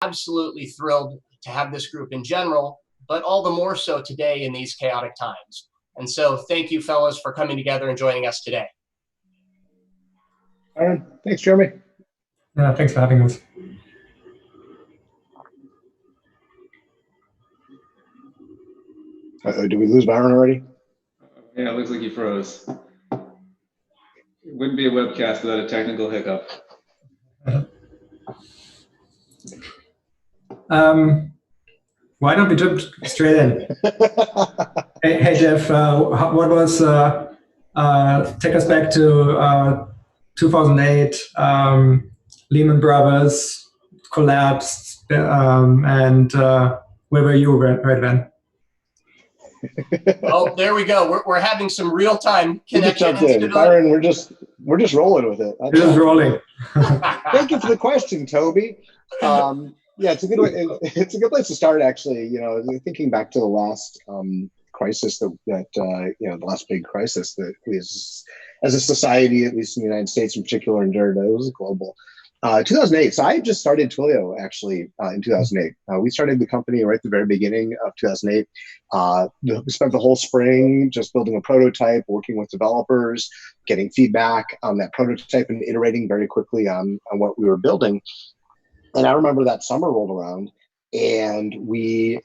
absolutely thrilled to have this group in general, but all the more so today in these chaotic times. And so thank you, fellas, for coming together and joining us today. All right. Thanks, Jeremy. Yeah, thanks for having us. Did we lose Byron already? Yeah, it looks like he froze. It wouldn't be a webcast without a technical hiccup. Why don't we jump straight in? Hey, Jeff, what was, take us back to 2008, Lehman Brothers collapsed, and where were you right then? Oh, there we go. We're having some real-time connection. Byron, we're just rolling with it. We're just rolling. Thank you for the question, Toby. Yeah, it's a good way. It's a good place to start, actually. Thinking back to the last crisis that the last big crisis that we as a society, at least in the United States in particular, endured. It was global. 2008. So I just started Twilio actually in 2008. We started the company right at the very beginning of 2008. We spent the whole spring just building a prototype, working with developers, getting feedback on that prototype, and iterating very quickly on what we were building. And I remember that summer rolled around, and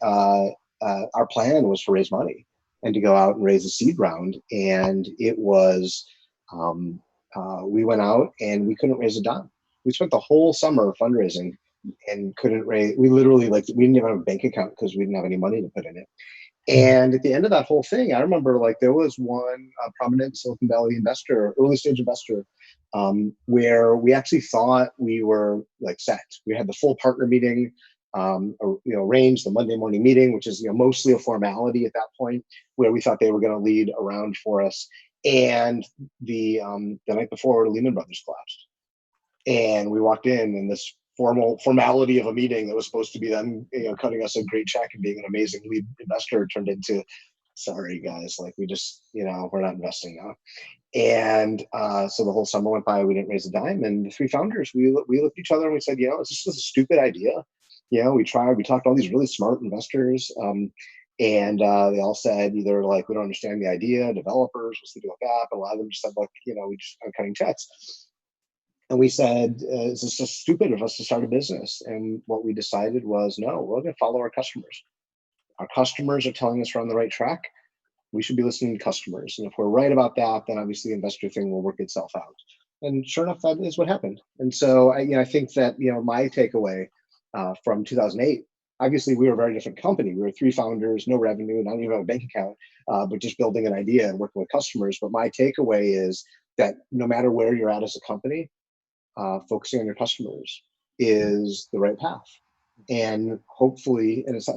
our plan was to raise money and to go out and raise a seed round. And it was we went out and we couldn't raise a dime. We spent the whole summer fundraising and couldn't raise. We literally we didn't even have a bank account because we didn't have any money to put in it. And at the end of that whole thing, I remember there was one prominent Silicon Valley investor, early stage investor, where we actually thought we were set. We had the full partner meeting, arranged, the Monday morning meeting, which is mostly a formality at that point, where we thought they were going to lead a round for us. And the night before, Lehman Brothers collapsed. And we walked in, and this formality of a meeting that was supposed to be them, cutting us a great check and being an amazing lead investor turned into, sorry guys, we just, we're not investing now. And so the whole summer went by, we didn't raise a dime. And the three founders, we looked at each other and we said, this is a stupid idea. We talked to all these really smart investors. And they all said either we don't understand the idea, developers, what's the deal with that? But a lot of them just said, we just are cutting checks. And we said, it's just stupid of us to start a business. And what we decided was, no, we're going to follow our customers. Our customers are telling us we're on the right track. We should be listening to customers. And if we're right about that, then obviously the investor thing will work itself out. And sure enough, that is what happened. And so I think that, my takeaway from 2008, obviously we were a very different company. We were three founders, no revenue, not even a bank account, but just building an idea and working with customers. But my takeaway is that no matter where you're at as a company, focusing on your customers is the right path. And hopefully, and it's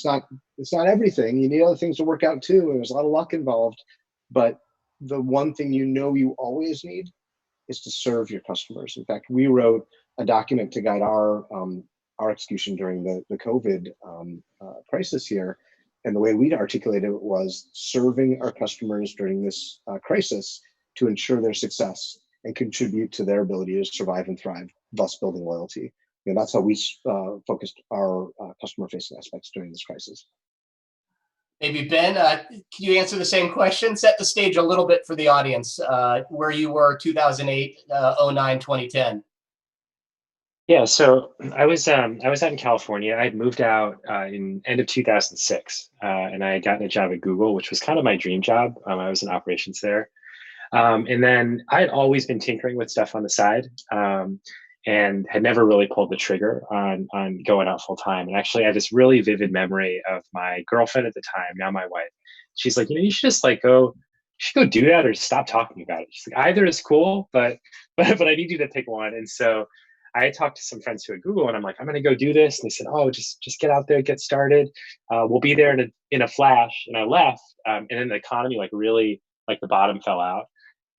not everything. You need other things to work out too, and there's a lot of luck involved. But the one thing you always need is to serve your customers. In fact, we wrote a document to guide our execution during the COVID crisis here, and the way we articulated it was serving our customers during this crisis to ensure their success and contribute to their ability to survive and thrive, thus building loyalty. That's how we focused our customer-facing aspects during this crisis. Maybe Ben, can you answer the same question? Set the stage a little bit for the audience, where you were 2008, 09, 2010. Yeah, so I was out in California. I had moved out in end of 2006, and I had gotten a job at Google, which was kind of my dream job. I was in operations there. And then I had always been tinkering with stuff on the side, and had never really pulled the trigger on going out full time. And actually, I had this really vivid memory of my girlfriend at the time, now my wife. She's like, you should just go do that or stop talking about it. She's like, either is cool, but I need you to pick one. And so I talked to some friends who at Google, and I'm like, I'm going to go do this. And they said, oh, just get out there, get started. We'll be there in a flash. And I left, and then the economy really the bottom fell out.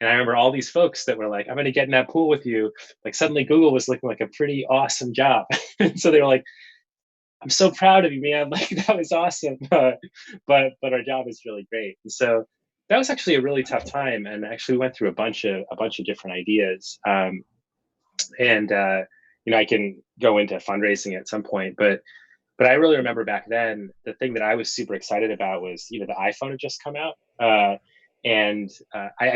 And I remember all these folks that were like, I'm going to get in that pool with you. Suddenly Google was looking like a pretty awesome job. And so they were like, I'm so proud of you, man. That was awesome. But our job is really great. And so that was actually a really tough time. And actually went through a bunch of different ideas. I can go into fundraising at some point, but I really remember back then, the thing that I was super excited about was, the iPhone had just come out. I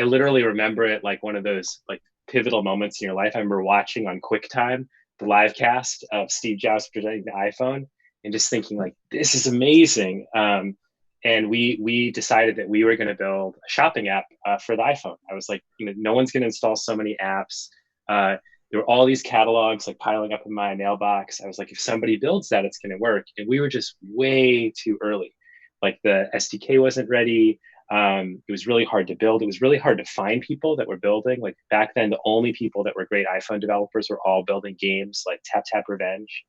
literally remember it like one of those like pivotal moments in your life. I remember watching on QuickTime, the live cast of Steve Jobs presenting the iPhone and just thinking like, this is amazing. And we decided that we were going to build a shopping app for the iPhone. I was like, no one's going to install so many apps. There were all these catalogs like piling up in my mailbox. I was like, if somebody builds that, it's going to work. And we were just way too early. Like the SDK wasn't ready. It was really hard to build. It was really hard to find people that were building. Like back then, the only people that were great iPhone developers were all building games like Tap Tap Revenge.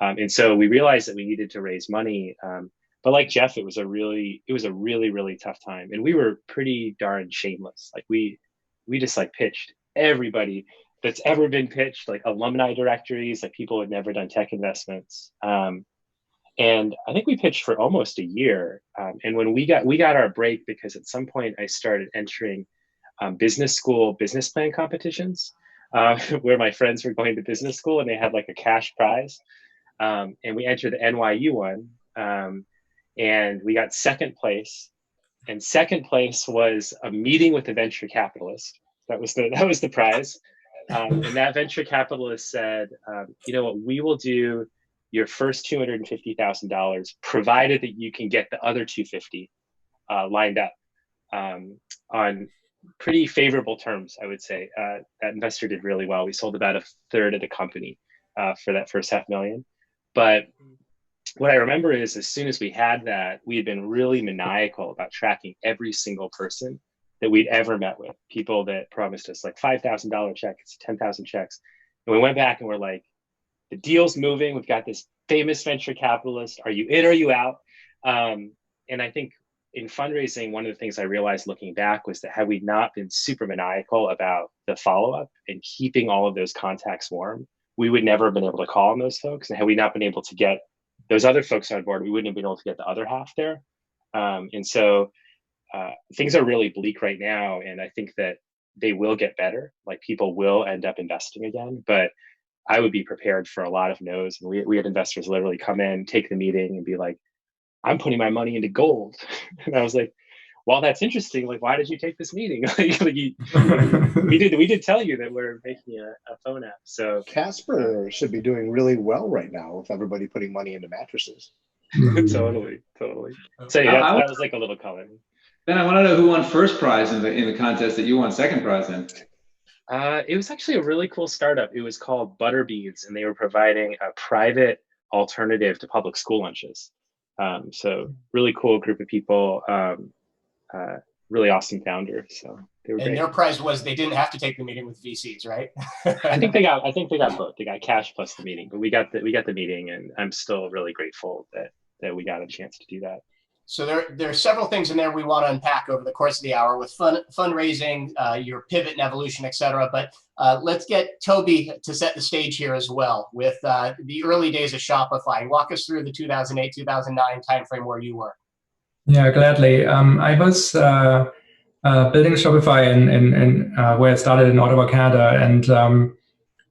And so we realized that we needed to raise money. But like Jeff, it was a really, really tough time. And we were pretty darn shameless. Like we just like pitched everybody that's ever been pitched, like alumni directories, like people who had never done tech investments. And I think we pitched for almost a year. And when we got our break, because at some point I started entering business school business plan competitions, where my friends were going to business school and they had like a cash prize. And we entered the NYU one, and we got second place. And second place was a meeting with a venture capitalist. That was the prize. And that venture capitalist said, you know what, we will do your first $250,000, provided that you can get the other 250 lined up on pretty favorable terms, I would say. That investor did really well. We sold about a third of the company for that first $500,000. But what I remember is as soon as we had that, we had been really maniacal about tracking every single person that we'd ever met with, people that promised us like $5,000 checks, 10,000 checks. And we went back and we're like, the deal's moving. We've got this famous venture capitalist. Are you in or are you out? And I think in fundraising, one of the things I realized looking back was that had we not been super maniacal about the follow-up and keeping all of those contacts warm, we would never have been able to call on those folks. And had we not been able to get those other folks on board, we wouldn't have been able to get the other half there. And so things are really bleak right now. And I think that they will get better. Like people will end up investing again, but I would be prepared for a lot of no's. And we had investors literally come in, take the meeting and be like, I'm putting my money into gold. And I was like, well, that's interesting. Like, why did you take this meeting? we did tell you that we're making a phone app. So Casper should be doing really well right now with everybody putting money into mattresses. Totally. So yeah, that was like a little color. Ben, I want to know who won first prize in the contest that you won second prize in. It was actually a really cool startup. It was called Butterbeads, and they were providing a private alternative to public school lunches. So really cool group of people, really awesome founder. So they were great. Their prize was they didn't have to take the meeting with VCs, right? I think they got both. They got cash plus the meeting, but we got the meeting, and I'm still really grateful that we got a chance to do that. So there are several things in there we want to unpack over the course of the hour with fundraising, your pivot and evolution, et cetera. But let's get Toby to set the stage here as well with the early days of Shopify. Walk us through the 2008, 2009 timeframe where you were. Yeah, gladly. I was building Shopify in where it started in Ottawa, Canada, and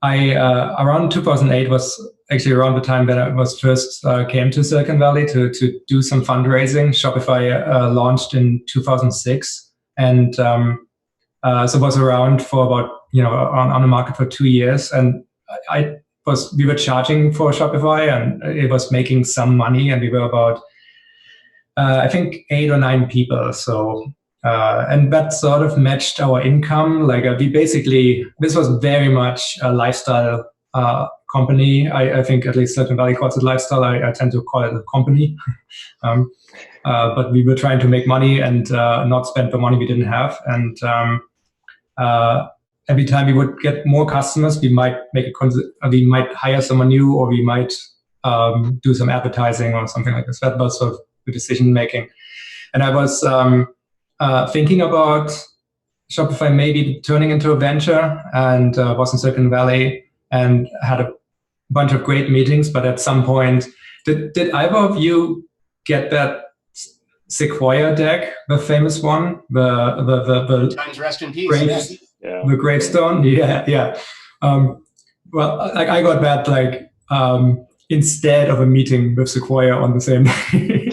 I around 2008 was actually around the time that I was first came to Silicon Valley to do some fundraising. Shopify launched in 2006, and so was around for about on the market for 2 years. And we were charging for Shopify, and it was making some money, and we were about I think 8 or 9 people. So. And that sort of matched our income. Like this was very much a lifestyle company. I think at least Silicon Valley calls it lifestyle. I tend to call it a company. But we were trying to make money and not spend the money we didn't have. And every time we would get more customers, we might we might hire someone new, or we might do some advertising or something like this. That was sort of the decision making. And I was thinking about Shopify maybe turning into a venture, and was in Silicon Valley and had a bunch of great meetings. But at some point, did either of you get that Sequoia deck, the famous one, the Times rest in peace. The gravestone? Yeah. well, I got that like instead of a meeting with Sequoia on the same day.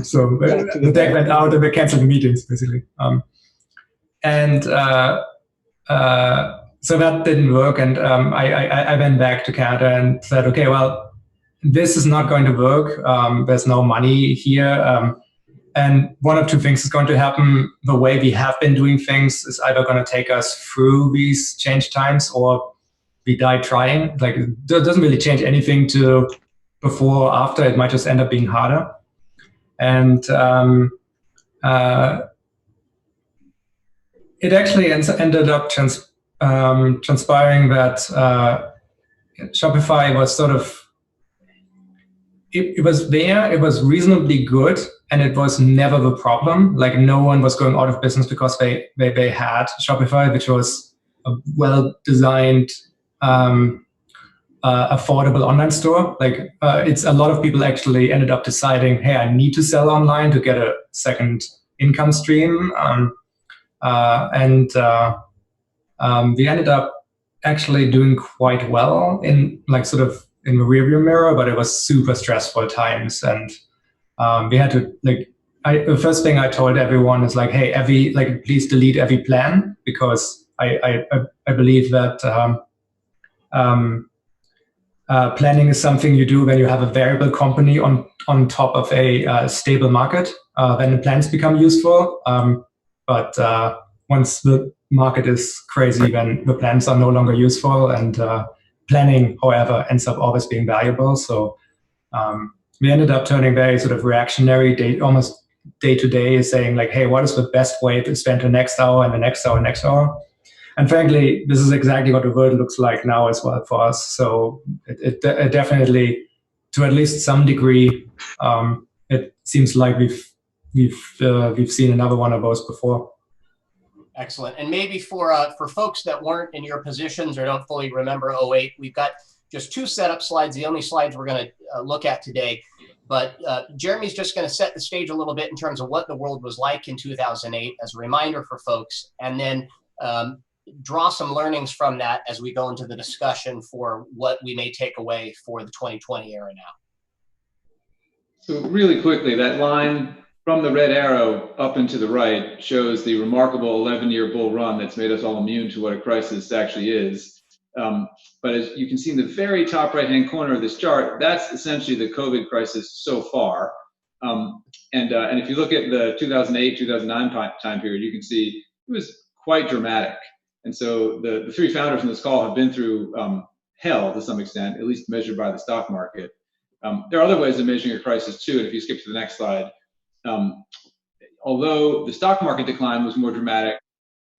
So the deck went out and they canceled the meetings basically. And so that didn't work. And I went back to Canada and said, okay, well, this is not going to work. There's no money here. And one of two things is going to happen. The way we have been doing things is either going to take us through these change times or we die trying. Like it doesn't really change anything to before or after. It might just end up being harder. And it actually ended up transpiring that Shopify was sort of, it was there, it was reasonably good, and it was never the problem. Like no one was going out of business because they had Shopify, which was a well-designed, affordable online store. Like it's a lot of people actually ended up deciding, hey, I need to sell online to get a second income stream. We ended up actually doing quite well in like sort of in the rearview mirror, but it was super stressful times. And we had to like, the first thing I told everyone is like, hey, please delete every plan, because I believe that planning is something you do when you have a variable company on top of a stable market. Then the plans become useful. But once the market is crazy, then the plans are no longer useful. And planning, however, ends up always being valuable. So we ended up turning very sort of reactionary, almost day to day, saying like, hey, what is the best way to spend the next hour and the next hour and next hour? And frankly, this is exactly what the world looks like now as well for us. So it definitely, to at least some degree, it seems like we've seen another one of those before. Excellent. And maybe for folks that weren't in your positions or don't fully remember 08, we've got just two setup slides, the only slides we're going to look at today. But Jeremy's just going to set the stage a little bit in terms of what the world was like in 2008 as a reminder for folks, and then draw some learnings from that as we go into the discussion for what we may take away for the 2020 era now. So really quickly, that line from the red arrow up and to the right shows the remarkable 11-year bull run that's made us all immune to what a crisis actually is. But as you can see in the very top right-hand corner of this chart, that's essentially the COVID crisis so far. And if you look at the 2008, 2009 time period, you can see it was quite dramatic. And so the three founders in this call have been through hell to some extent, at least measured by the stock market. There are other ways of measuring a crisis too. And if you skip to the next slide, although the stock market decline was more dramatic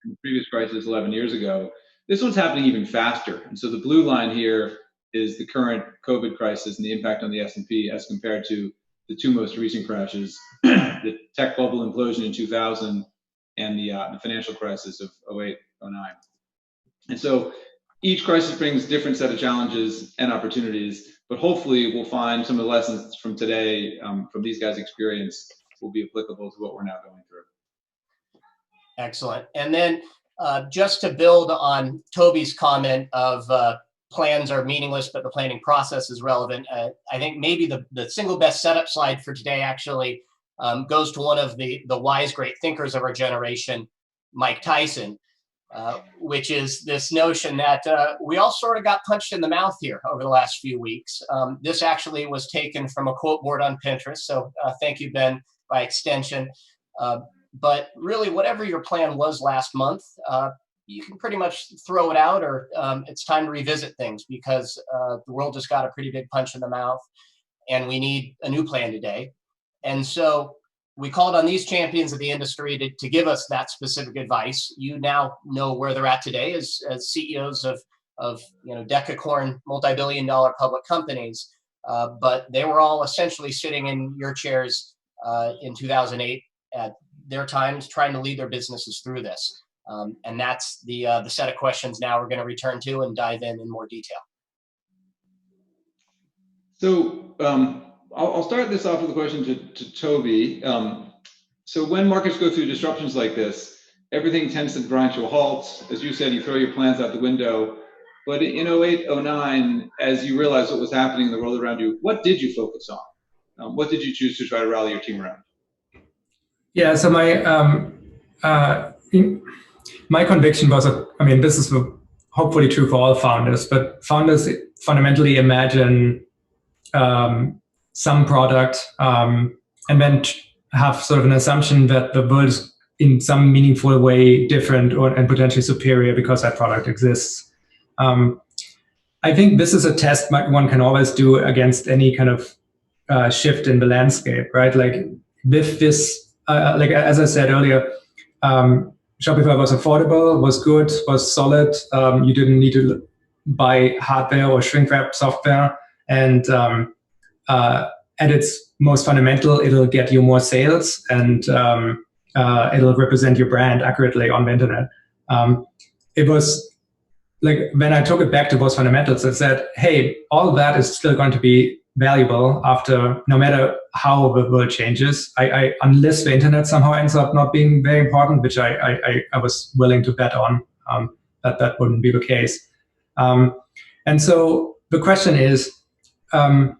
in the previous crisis 11 years ago, this one's happening even faster. And so the blue line here is the current COVID crisis and the impact on the S&P as compared to the two most recent crashes, the tech bubble implosion in 2000 and the financial crisis of 08, 09. And so each crisis brings a different set of challenges and opportunities, but hopefully we'll find some of the lessons from today, from these guys' experience, will be applicable to what we're now going through. Excellent. And then just to build on Toby's comment of plans are meaningless, but the planning process is relevant, I think maybe the single best setup slide for today actually goes to one of the wise, great thinkers of our generation, Mike Tyson, which is this notion that we all sort of got punched in the mouth here over the last few weeks. This actually was taken from a quote board on Pinterest, so thank you, Ben, by extension. But really, whatever your plan was last month, you can pretty much throw it out, or it's time to revisit things, because the world just got a pretty big punch in the mouth, and we need a new plan today. And so we called on these champions of the industry to give us that specific advice. You now know where they're at today as CEOs of decacorn, multi-billion-dollar public companies, but they were all essentially sitting in your chairs in 2008 at their times, trying to lead their businesses through this. And that's the set of questions now we're going to return to and dive in more detail. So I'll start this off with a question to Toby. So when markets go through disruptions like this, everything tends to grind to a halt. As you said, you throw your plans out the window. But in 08, 09, as you realized what was happening in the world around you, what did you focus on? What did you choose to try to rally your team around? Yeah, so my conviction was, I mean, this is hopefully true for all founders, but founders fundamentally imagine some product and then have sort of an assumption that the world is in some meaningful way different and potentially superior because that product exists. I think this is a test one can always do against any kind of shift in the landscape, right? Like with this, like as I said earlier, Shopify was affordable, was good, was solid. You didn't need to buy hardware or shrink wrap software, and at its most fundamental, it'll get you more sales, and it'll represent your brand accurately on the internet. It was like when I took it back to those fundamentals, I said, hey, all that is still going to be valuable after, no matter how the world changes. Unless the internet somehow ends up not being very important, which I was willing to bet on, that wouldn't be the case. And so the question is, when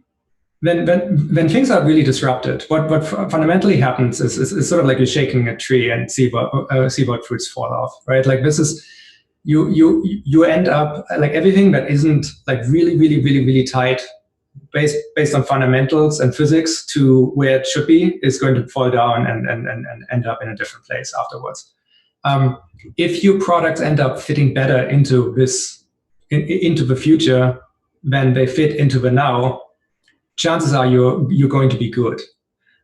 things are really disrupted, what fundamentally happens is sort of like you're shaking a tree and see what fruits fall off, right? Like this is, you end up like everything that isn't like really tight based on fundamentals and physics to where it should be is going to fall down and end up in a different place afterwards. If your products end up fitting better into into the future than they fit into the now, chances are you're going to be good.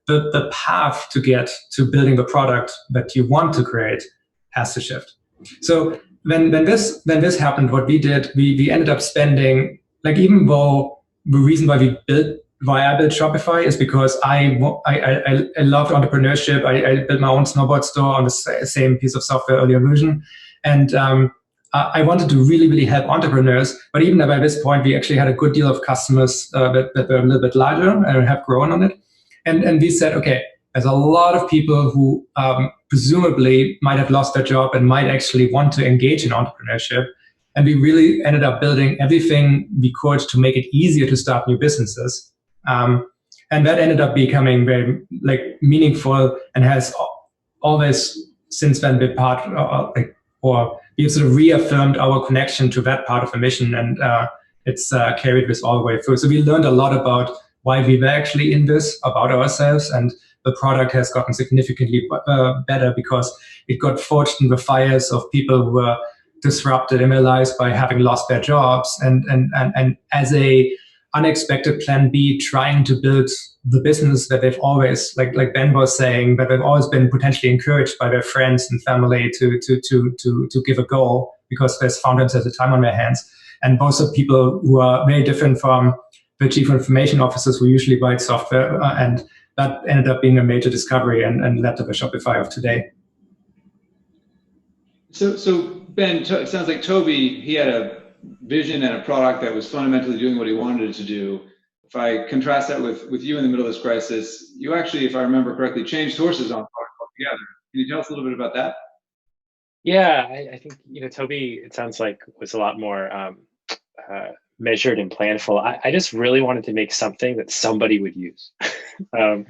The path to get to building the product that you want to create has to shift. So when this happened, what we did, we ended up spending, like, even though the reason why I built Shopify is because I loved entrepreneurship. I built my own snowboard store on the same piece of software, earlier version, and I wanted to really help entrepreneurs. But even by this point, we actually had a good deal of customers that were a little bit larger and have grown on it. And we said, okay, there's a lot of people who presumably might have lost their job and might actually want to engage in entrepreneurship. And we really ended up building everything we could to make it easier to start new businesses. And that ended up becoming very meaningful and has always since then been part or we've sort of reaffirmed our connection to that part of the mission, and it's carried this all the way through. So we learned a lot about why we were actually in this, about ourselves, and the product has gotten significantly better because it got forged in the fires of people who were disrupted in their lives by having lost their jobs, and as a unexpected plan B, trying to build the business that they've always, like Ben was saying, that they've always been potentially encouraged by their friends and family to give a go, because there's found themselves a time on their hands. And both are people who are very different from the chief information officers who usually write software, and that ended up being a major discovery and led to the Shopify of today. So Ben, it sounds like Toby, he had a vision and a product that was fundamentally doing what he wanted it to do. If I contrast that with you in the middle of this crisis, you actually, if I remember correctly, changed horses on product altogether. Can you tell us a little bit about that? Yeah, I think, Toby, it sounds like, was a lot more measured and planful. I just really wanted to make something that somebody would use. I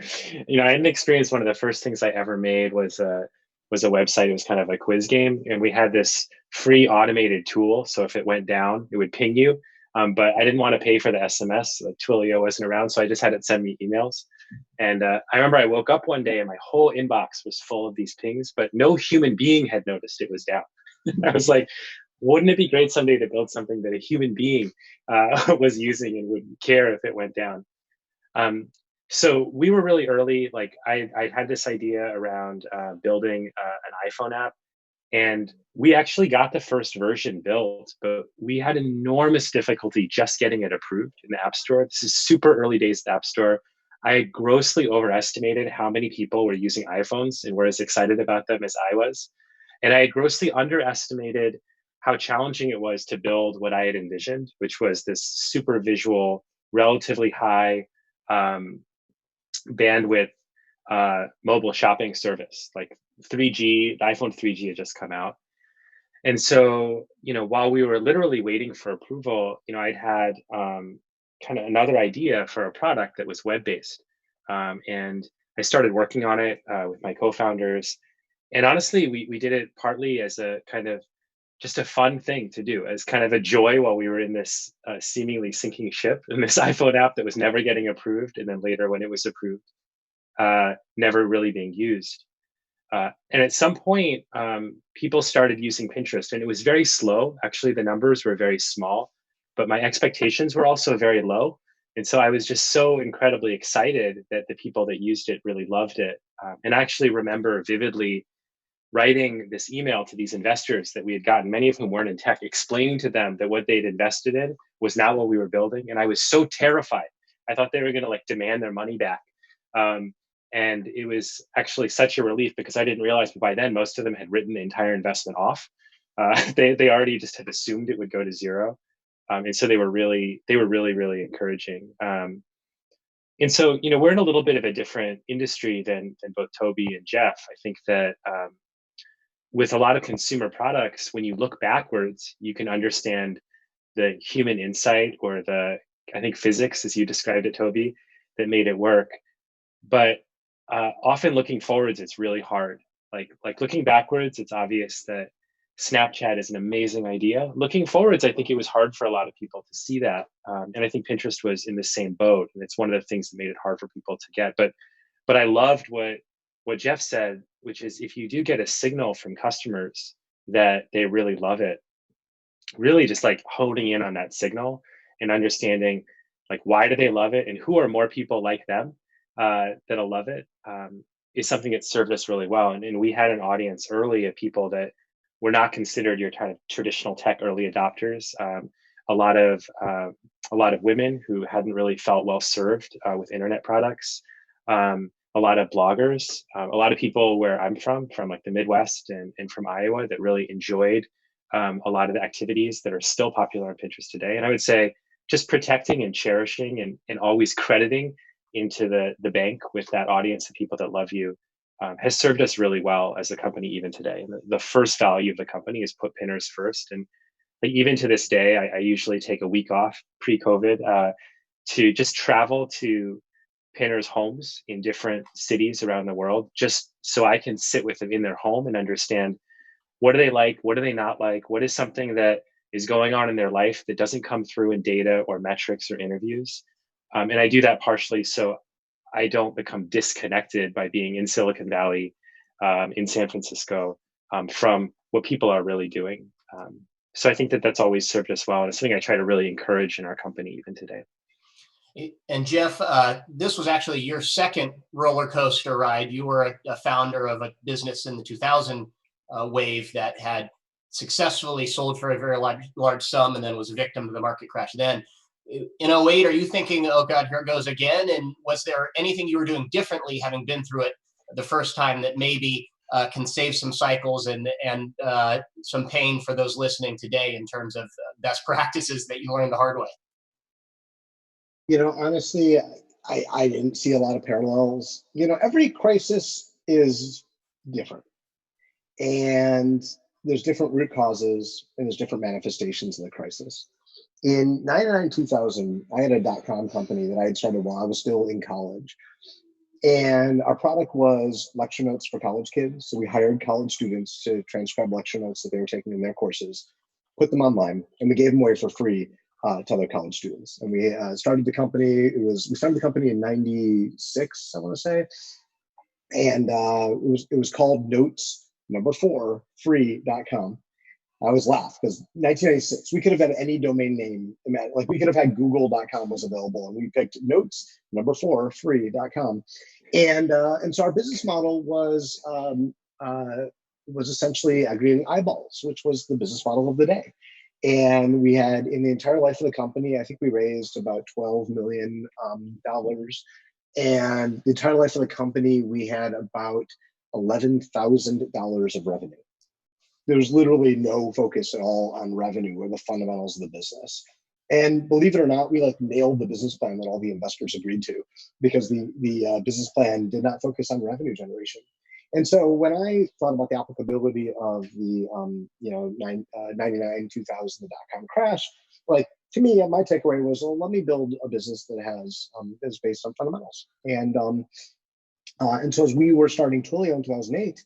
hadn't experienced, one of the first things I ever made was a website. It was kind of a quiz game, and we had this free automated tool. So if it went down, it would ping you. But I didn't want to pay for the SMS. Like, Twilio wasn't around, so I just had it send me emails. And I remember I woke up one day and my whole inbox was full of these pings, but no human being had noticed it was down. I was like, wouldn't it be great someday to build something that a human being was using and would care if it went down? So we were really early. Like, I had this idea around building an iPhone app, and we actually got the first version built, but we had enormous difficulty just getting it approved in the App Store. This is super early days of the App Store. I grossly overestimated how many people were using iPhones and were as excited about them as I was. And I grossly underestimated how challenging it was to build what I had envisioned, which was this super visual, relatively high bandwidth mobile shopping service. Like 3G, the iPhone 3G had just come out. And so, while we were literally waiting for approval, I'd had kind of another idea for a product that was web-based. And I started working on it with my co-founders. And honestly, we did it partly as a kind of just a fun thing to do, as kind of a joy while we were in this seemingly sinking ship in this iPhone app that was never getting approved. And then later, when it was approved, never really being used. And at some point, people started using Pinterest, and it was very slow. Actually, the numbers were very small, but my expectations were also very low. And so I was just so incredibly excited that the people that used it really loved it. And I actually remember vividly writing this email to these investors that we had gotten, many of whom weren't in tech, explaining to them that what they'd invested in was not what we were building. And I was so terrified. I thought they were going to like demand their money back. And it was actually such a relief because I didn't realize by then most of them had written the entire investment off. They already just had assumed it would go to zero. And so they were really, really encouraging. And so, we're in a little bit of a different industry than both Toby and Jeff. I think that with a lot of consumer products, when you look backwards, you can understand the human insight or I think physics, as you described it, Toby, that made it work. But often looking forwards, it's really hard. Like looking backwards, it's obvious that Snapchat is an amazing idea. Looking forwards, I think it was hard for a lot of people to see that. And I think Pinterest was in the same boat. And it's one of the things that made it hard for people to get. But I loved what Jeff said, which is if you do get a signal from customers that they really love it, really just like honing in on that signal and understanding like why do they love it and who are more people like them that'll love it is something that served us really well. And we had an audience early of people that were not considered your kind of traditional tech early adopters. A lot of women who hadn't really felt well served with internet products. A lot of bloggers, a lot of people where I'm from like the Midwest and from Iowa that really enjoyed a lot of the activities that are still popular on Pinterest today. And I would say just protecting and cherishing and always crediting into the bank with that audience of people that love you has served us really well as a company even today. And the first value of the company is put pinners first. And like, even to this day, I usually take a week off pre-COVID to just travel to pinners' homes in different cities around the world, just so I can sit with them in their home and understand what do they like, what do they not like, what is something that is going on in their life that doesn't come through in data or metrics or interviews. And I do that partially so I don't become disconnected by being in Silicon Valley, in San Francisco, from what people are really doing. So I think that that's always served us well. And it's something I try to really encourage in our company even today. And Jeff, this was actually your second roller coaster ride. You were a founder of a business in the 2000 wave that had successfully sold for a very large sum and then was a victim to the market crash. Then in 2008, are you thinking, oh God, here it goes again? And was there anything you were doing differently having been through it the first time that maybe can save some cycles and some pain for those listening today in terms of best practices that you learned the hard way? Honestly, I didn't see a lot of parallels. Every crisis is different. And there's different root causes and there's different manifestations of the crisis. In 99, 2000, I had a .com company that I had started while I was still in college. And our product was lecture notes for college kids. So we hired college students to transcribe lecture notes that they were taking in their courses, put them online, and we gave them away for free to other college students. And we started the company. We started the company in 96, I want to say. And it was called Notes4 free.com. I always laugh because 1996, we could have had any domain name. Like we could have had google.com was available and we picked Notes4 free.com. And so our business model was essentially aggregating eyeballs, which was the business model of the day. And we had, in the entire life of the company, I think we raised about $12 million. And the entire life of the company, we had about $11,000 of revenue. There was literally no focus at all on revenue or the fundamentals of the business. And believe it or not, we nailed the business plan that all the investors agreed to because the business plan did not focus on revenue generation. And so when I thought about the applicability of the 99, 2000, the dot-com crash, like to me, my takeaway was, well, let me build a business that has is based on fundamentals. And so as we were starting Twilio in 2008,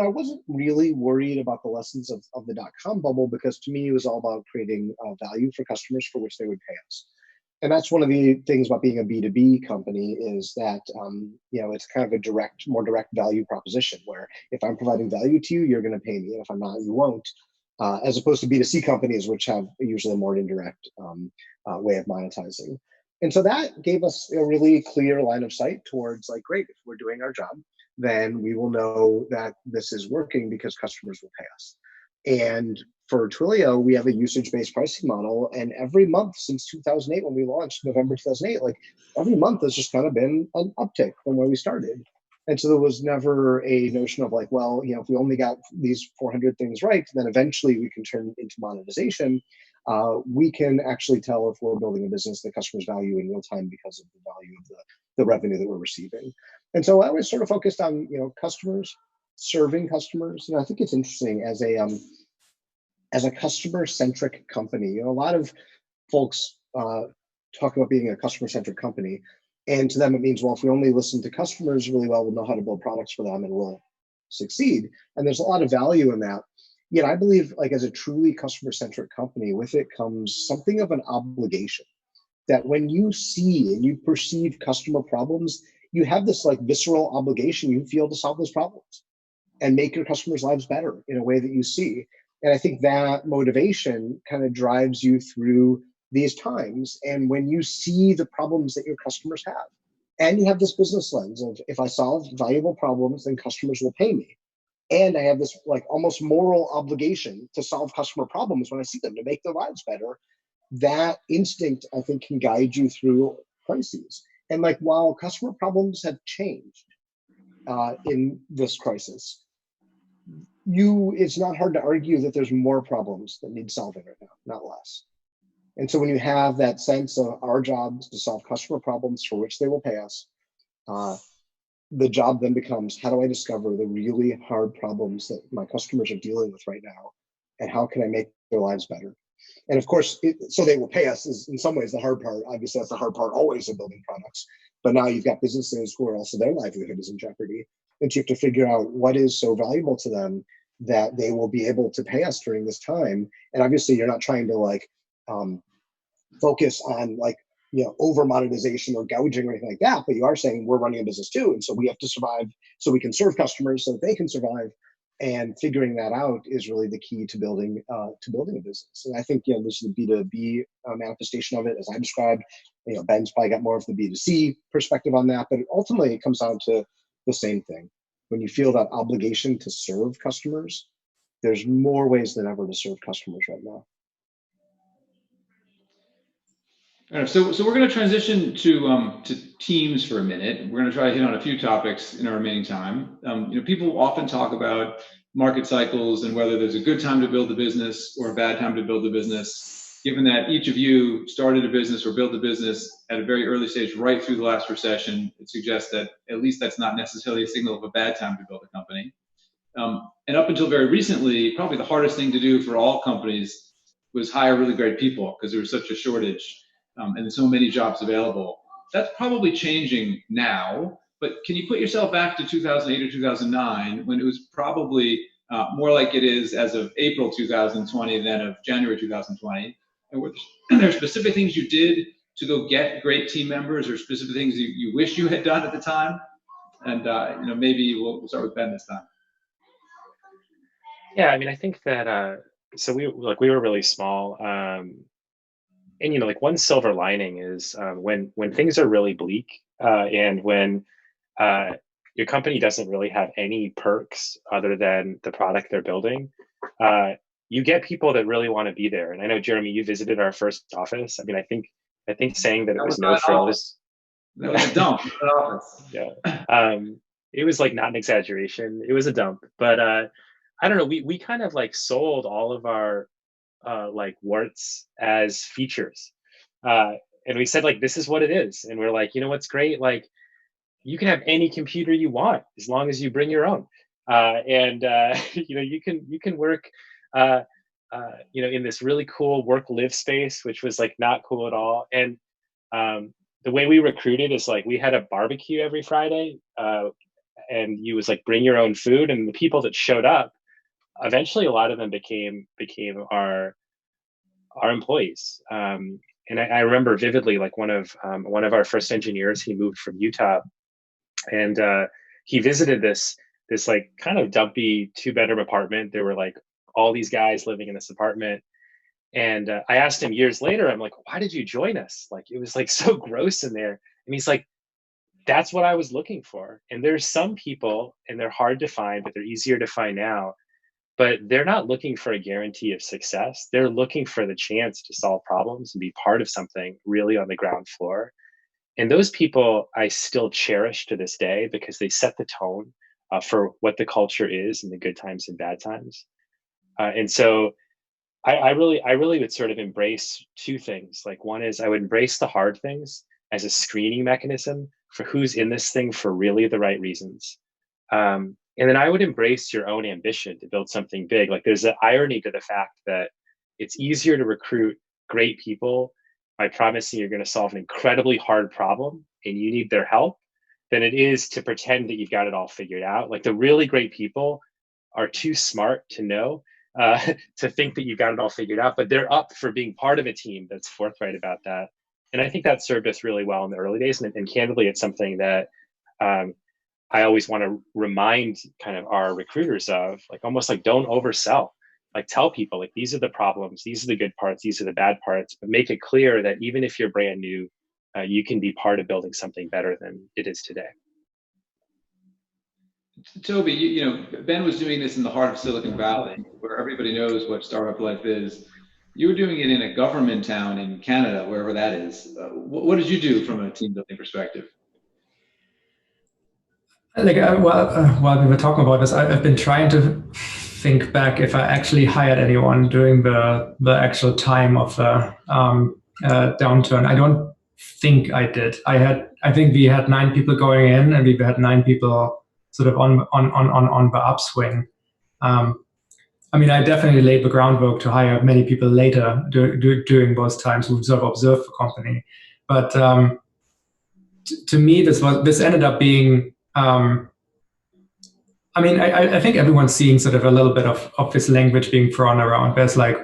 I wasn't really worried about the lessons of the dot-com bubble, because to me, it was all about creating value for customers for which they would pay us. And that's one of the things about being a B2B company, is that, it's kind of a more direct value proposition, where if I'm providing value to you, you're going to pay me. And if I'm not, you won't. As opposed to B2C companies, which have usually a more indirect way of monetizing. And so that gave us a really clear line of sight towards, like, great, if we're doing our job, then we will know that this is working because customers will pay us. And for Twilio, we have a usage-based pricing model. And every month since 2008, when we launched, November 2008, like every month has just kind of been an uptick from where we started. And so there was never a notion of like, well, if we only got these 400 things right, then eventually we can turn into monetization. We can actually tell if we're building a business that customers value in real time because of the value of the revenue that we're receiving. And so I was sort of focused on, customers, serving customers. And I think it's interesting as a customer-centric company, a lot of folks talk about being a customer-centric company. And to them, it means, well, if we only listen to customers really well, we'll know how to build products for them and we'll succeed. And there's a lot of value in that. Yet I believe, like, as a truly customer-centric company, with it comes something of an obligation, that when you see and you perceive customer problems, you have this like visceral obligation you feel to solve those problems and make your customers' lives better in a way that you see. And I think that motivation kind of drives you through these times. And when you see the problems that your customers have, and you have this business lens of, if I solve valuable problems, then customers will pay me. And I have this like almost moral obligation to solve customer problems when I see them, to make their lives better. That instinct, I think, can guide you through crises. And like, while customer problems have changed in this crisis, it's not hard to argue that there's more problems that need solving right now, not less. And so when you have that sense of our job is to solve customer problems for which they will pay us, the job then becomes, how do I discover the really hard problems that my customers are dealing with right now, and how can I make their lives better? And of course, so they will pay us is in some ways the hard part. Obviously, that's the hard part always of building products. But now you've got businesses who are also, their livelihood is in jeopardy. And you have to figure out what is so valuable to them that they will be able to pay us during this time. And obviously, you're not trying to like focus on like, over monetization or gouging or anything like that, but you are saying we're running a business too. And so we have to survive so we can serve customers so that they can survive. And figuring that out is really the key to building a business. And I think, this is the B2B manifestation of it, as I described. Ben's probably got more of the B2C perspective on that, but ultimately it comes down to the same thing. When you feel that obligation to serve customers, there's more ways than ever to serve customers right now. All right, so we're going to transition to teams for a minute. We're going to try to hit on a few topics in our remaining time. People often talk about market cycles and whether there's a good time to build a business or a bad time to build a business. Given that each of you started a business or built a business at a very early stage right through the last recession, it suggests that at least that's not necessarily a signal of a bad time to build a company. And up until very recently, probably the hardest thing to do for all companies was hire really great people, because there was such a shortage. And so many jobs available. That's probably changing now, but can you put yourself back to 2008 or 2009, when it was probably more like it is as of April 2020 than of January 2020? And were there specific things you did to go get great team members, or specific things you wish you had done at the time? And maybe we'll start with Ben this time. Yeah, I mean, I think that so we were really small. And like one silver lining is when things are really bleak and when your company doesn't really have any perks other than the product they're building, you get people that really want to be there. And I know, Jeremy, you visited our first office. I mean, I think saying that it was no frills. That was a dump. Yeah, it was like not an exaggeration. It was a dump, but I don't know. We kind of like sold all of our like warts as features, and we said like, this is what it is. And we're like, what's great, like you can have any computer you want as long as you bring your own. You can work, in this really cool work-live space, which was like not cool at all. And the way we recruited is like we had a barbecue every Friday, and you was like bring your own food, and the people that showed up, eventually a lot of them became our employees. And I remember vividly, like one of our first engineers, he moved from Utah, and he visited this like kind of dumpy 2-bedroom apartment. There were like all these guys living in this apartment, and I asked him years later, I'm like, why did you join us? Like, it was like so gross in there. And he's like, that's what I was looking for. And there's some people, and they're hard to find, but they're easier to find now. But they're not looking for a guarantee of success. They're looking for the chance to solve problems and be part of something really on the ground floor. And those people I still cherish to this day, because they set the tone for what the culture is in the good times and bad times. And so I really would sort of embrace two things. Like, one is I would embrace the hard things as a screening mechanism for who's in this thing for really the right reasons. And then I would embrace your own ambition to build something big. Like, there's an irony to the fact that it's easier to recruit great people by promising you're going to solve an incredibly hard problem and you need their help than it is to pretend that you've got it all figured out. Like, the really great people are too smart to know, to think that you've got it all figured out, but they're up for being part of a team that's forthright about that. And I think that served us really well in the early days. And candidly, it's something that I always want to remind kind of our recruiters of, like, almost like, don't oversell. Like, tell people, like, these are the problems, these are the good parts, these are the bad parts, but make it clear that even if you're brand new, you can be part of building something better than it is today. Toby, Ben was doing this in the heart of Silicon Valley, where everybody knows what startup life is. You were doing it in a government town in Canada, wherever that is. What did you do from a team building perspective? Like, while we were talking about this, I've been trying to think back if I actually hired anyone during the actual time of the downturn. I don't think I did. I think we had 9 people going in, and we had 9 people sort of on the upswing. I mean, I definitely laid the groundwork to hire many people later during those times who sort of observed the company. But to me, this ended up being. I mean, I think everyone's seeing sort of a little bit of this language being thrown around. There's like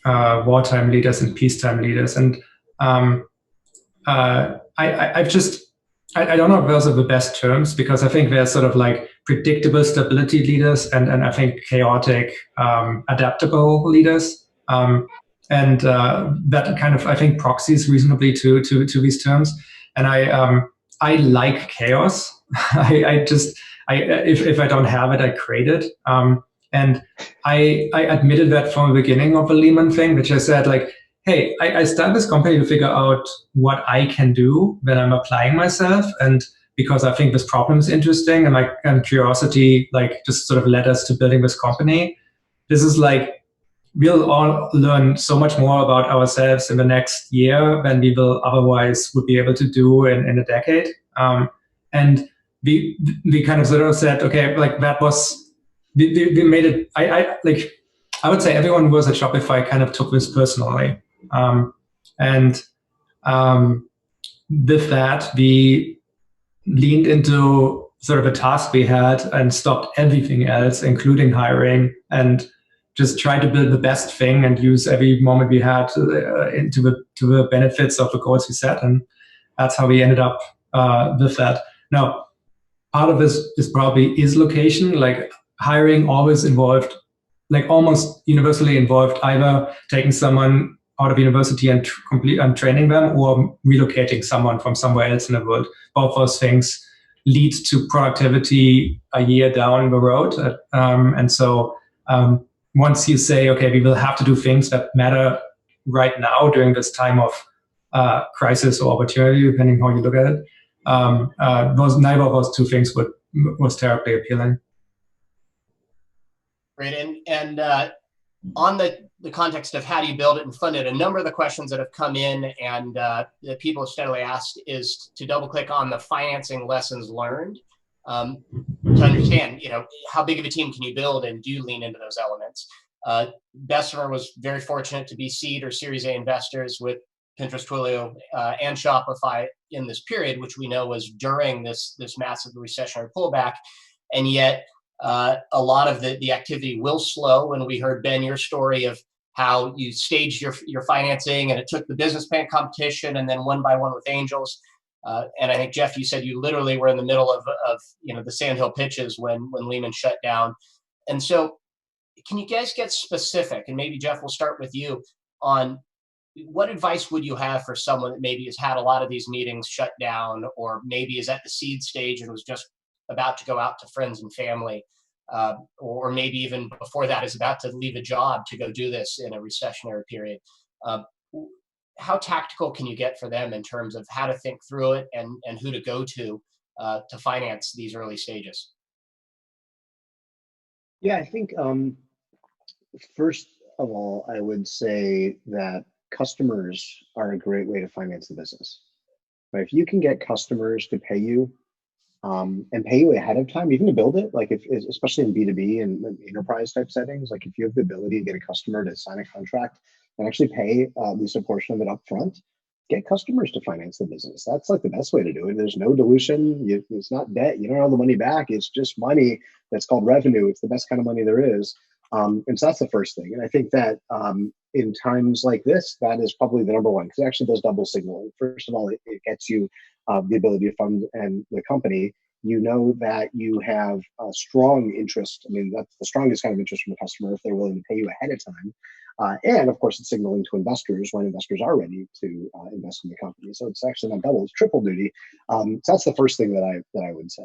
wartime leaders and peacetime leaders, and I don't know if those are the best terms, because I think there's sort of like predictable stability leaders and I think chaotic, adaptable leaders. And that kind of, I think, proxies reasonably to these terms. And I like chaos. If I don't have it, I create it. And I admitted that from the beginning of the Lehman thing, which I said, like, hey, I started this company to figure out what I can do when I'm applying myself, and because I think this problem is interesting, and my curiosity, like, just sort of led us to building this company. This is like, we'll all learn so much more about ourselves in the next year than we will otherwise would be able to do in a decade. And we kind of sort of said, okay, like, that was, we made it. I would say everyone who was at Shopify kind of took this personally. With that, we leaned into sort of a task we had and stopped everything else, including hiring, and just tried to build the best thing and use every moment we had to the benefits of the goals we set. And that's how we ended up with that. Now, part of this is probably location. Like, hiring always involved, like almost universally involved, either taking someone out of university and training them, or relocating someone from somewhere else in the world. Both those things lead to productivity a year down the road. And so once you say, okay, we will have to do things that matter right now during this time of crisis or opportunity, depending how you look at it, neither of those two things was terribly appealing. Great. And on the context of how do you build it and fund it, a number of the questions that have come in and that people have steadily asked is to double click on the financing lessons learned, to understand, how big of a team can you build, and do you lean into those elements. Bessemer was very fortunate to be seed or Series A investors with Pinterest, Twilio, and Shopify in this period, which we know was during this massive recessionary pullback. And yet a lot of the activity will slow. And we heard, Ben, your story of how you staged your financing, and it took the business plan competition and then one by one with angels. And I think, Jeff, you said you literally were in the middle of the Sandhill pitches when Lehman shut down. And so can you guys get specific? And maybe, Jeff, we'll start with you on what advice would you have for someone that maybe has had a lot of these meetings shut down, or maybe is at the seed stage and was just about to go out to friends and family, or maybe even before that is about to leave a job to go do this in a recessionary period. How tactical can you get for them in terms of how to think through it and who to go to finance these early stages? Yeah, I think first of all, I would say that customers are a great way to finance the business. Right? If you can get customers to pay you and pay you ahead of time, even to build it, like especially in B2B and enterprise type settings, like if you have the ability to get a customer to sign a contract and actually pay at least a portion of it up front, get customers to finance the business. That's like the best way to do it. There's no dilution. It's not debt. You don't have the money back. It's just money that's called revenue. It's the best kind of money there is. And so that's the first thing. And I think that in times like this, that is probably the number one, because it actually does double signaling. First of all, it gets you the ability to fund and the company. You know that you have a strong interest. I mean, that's the strongest kind of interest from a customer if they're willing to pay you ahead of time. And of course, it's signaling to investors when investors are ready to invest in the company. So it's actually not double; it's triple duty. So that's the first thing that I would say.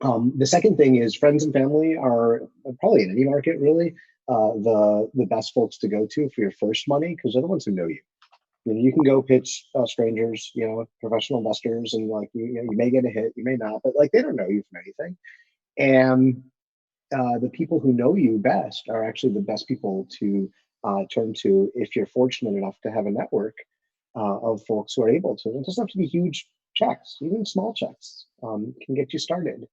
The second thing is friends and family are probably in any market really the best folks to go to for your first money, because they're the ones who know you. You can go pitch strangers, professional investors, and like you may get a hit, you may not, but like they don't know you from anything. And the people who know you best are actually the best people to turn to if you're fortunate enough to have a network of folks who are able to. It doesn't have to be huge checks, even small checks can get you started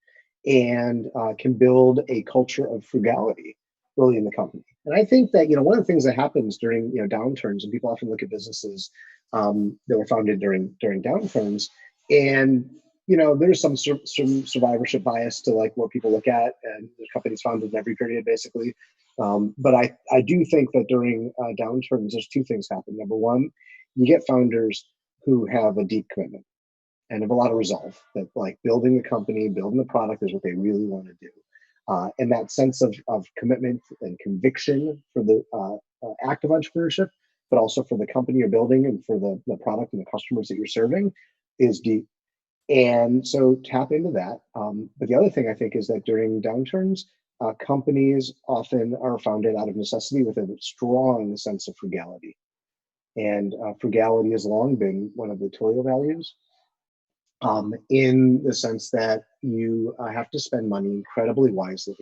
and can build a culture of frugality really in the company. And I think that, one of the things that happens during, downturns, and people often look at businesses that were founded during downturns, and, there's some survivorship bias to like what people look at, and the companies founded in every period, basically. But I do think that during downturns, there's two things happen. Number one, you get founders who have a deep commitment and have a lot of resolve, that like building the company, building the product is what they really want to do. And that sense of commitment and conviction for the act of entrepreneurship, but also for the company you're building and for the product and the customers that you're serving is deep. And so tap into that. But the other thing I think is that during downturns, companies often are founded out of necessity with a strong sense of frugality. And frugality has long been one of the Twilio values. In the sense that you have to spend money incredibly wisely.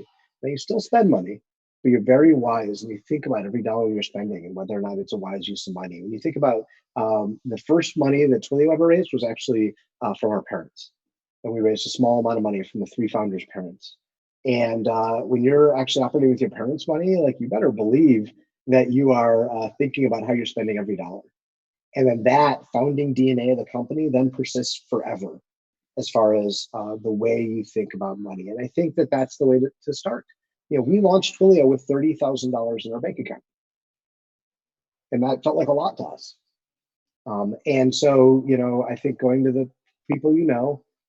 Now you still spend money, but you're very wise, and you think about every dollar you're spending and whether or not it's a wise use of money. When you think about the first money that Twilio ever raised was actually from our parents, and we raised a small amount of money from the three founders' parents. And when you're actually operating with your parents' money, like you better believe that you are thinking about how you're spending every dollar. And then that founding DNA of the company then persists forever as far as the way you think about money. And I think that that's the way to start. We launched Twilio with $30,000 in our bank account. And that felt like a lot to us. And so, I think going to the people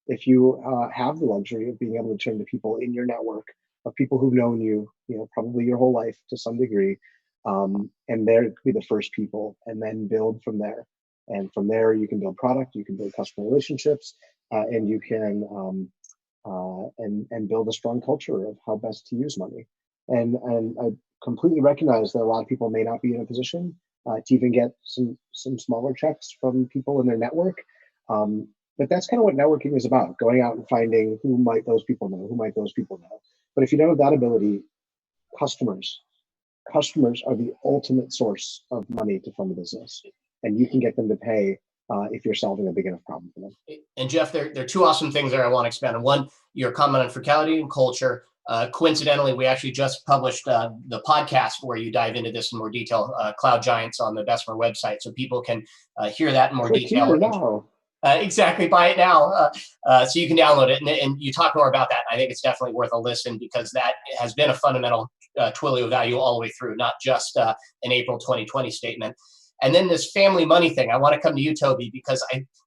if you have the luxury of being able to turn to people in your network of people who've known you, probably your whole life to some degree, and they're be the first people, and then build from there. And from there, you can build product, you can build customer relationships, and you can and build a strong culture of how best to use money. And I completely recognize that a lot of people may not be in a position to even get some smaller checks from people in their network. But that's kind of what networking is about: going out and finding who might those people know, who might those people know. But if you don't have that ability, customers, customers are the ultimate source of money to fund the business, and you can get them to pay if you're solving a big enough problem for them. And Jeff, there are two awesome things there I want to expand on. One, your comment on frugality and culture. Coincidentally, we actually just published the podcast where you dive into this in more detail, Cloud Giants, on the Bessemer website, so people can hear that in more detail. Here now. Exactly, buy it now, so you can download it, and you talk more about that. I think it's definitely worth a listen, because that has been a fundamental Twilio value all the way through, not just an April 2020 statement. And then this family money thing, I want to come to you, Toby, because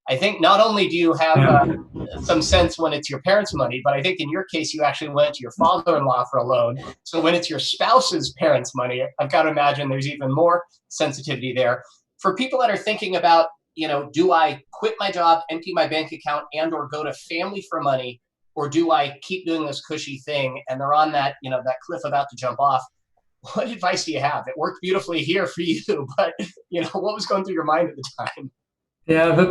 I think not only do you have some sense when it's your parents' money, but I think in your case, you actually went to your father-in-law for a loan. So when it's your spouse's parents' money, I've got to imagine there's even more sensitivity there. For people that are thinking about, do I quit my job, empty my bank account, and or go to family for money, or do I keep doing this cushy thing? And they're on that, that cliff about to jump off. What advice do you have? It worked beautifully here for you, but what was going through your mind at the time? Yeah, the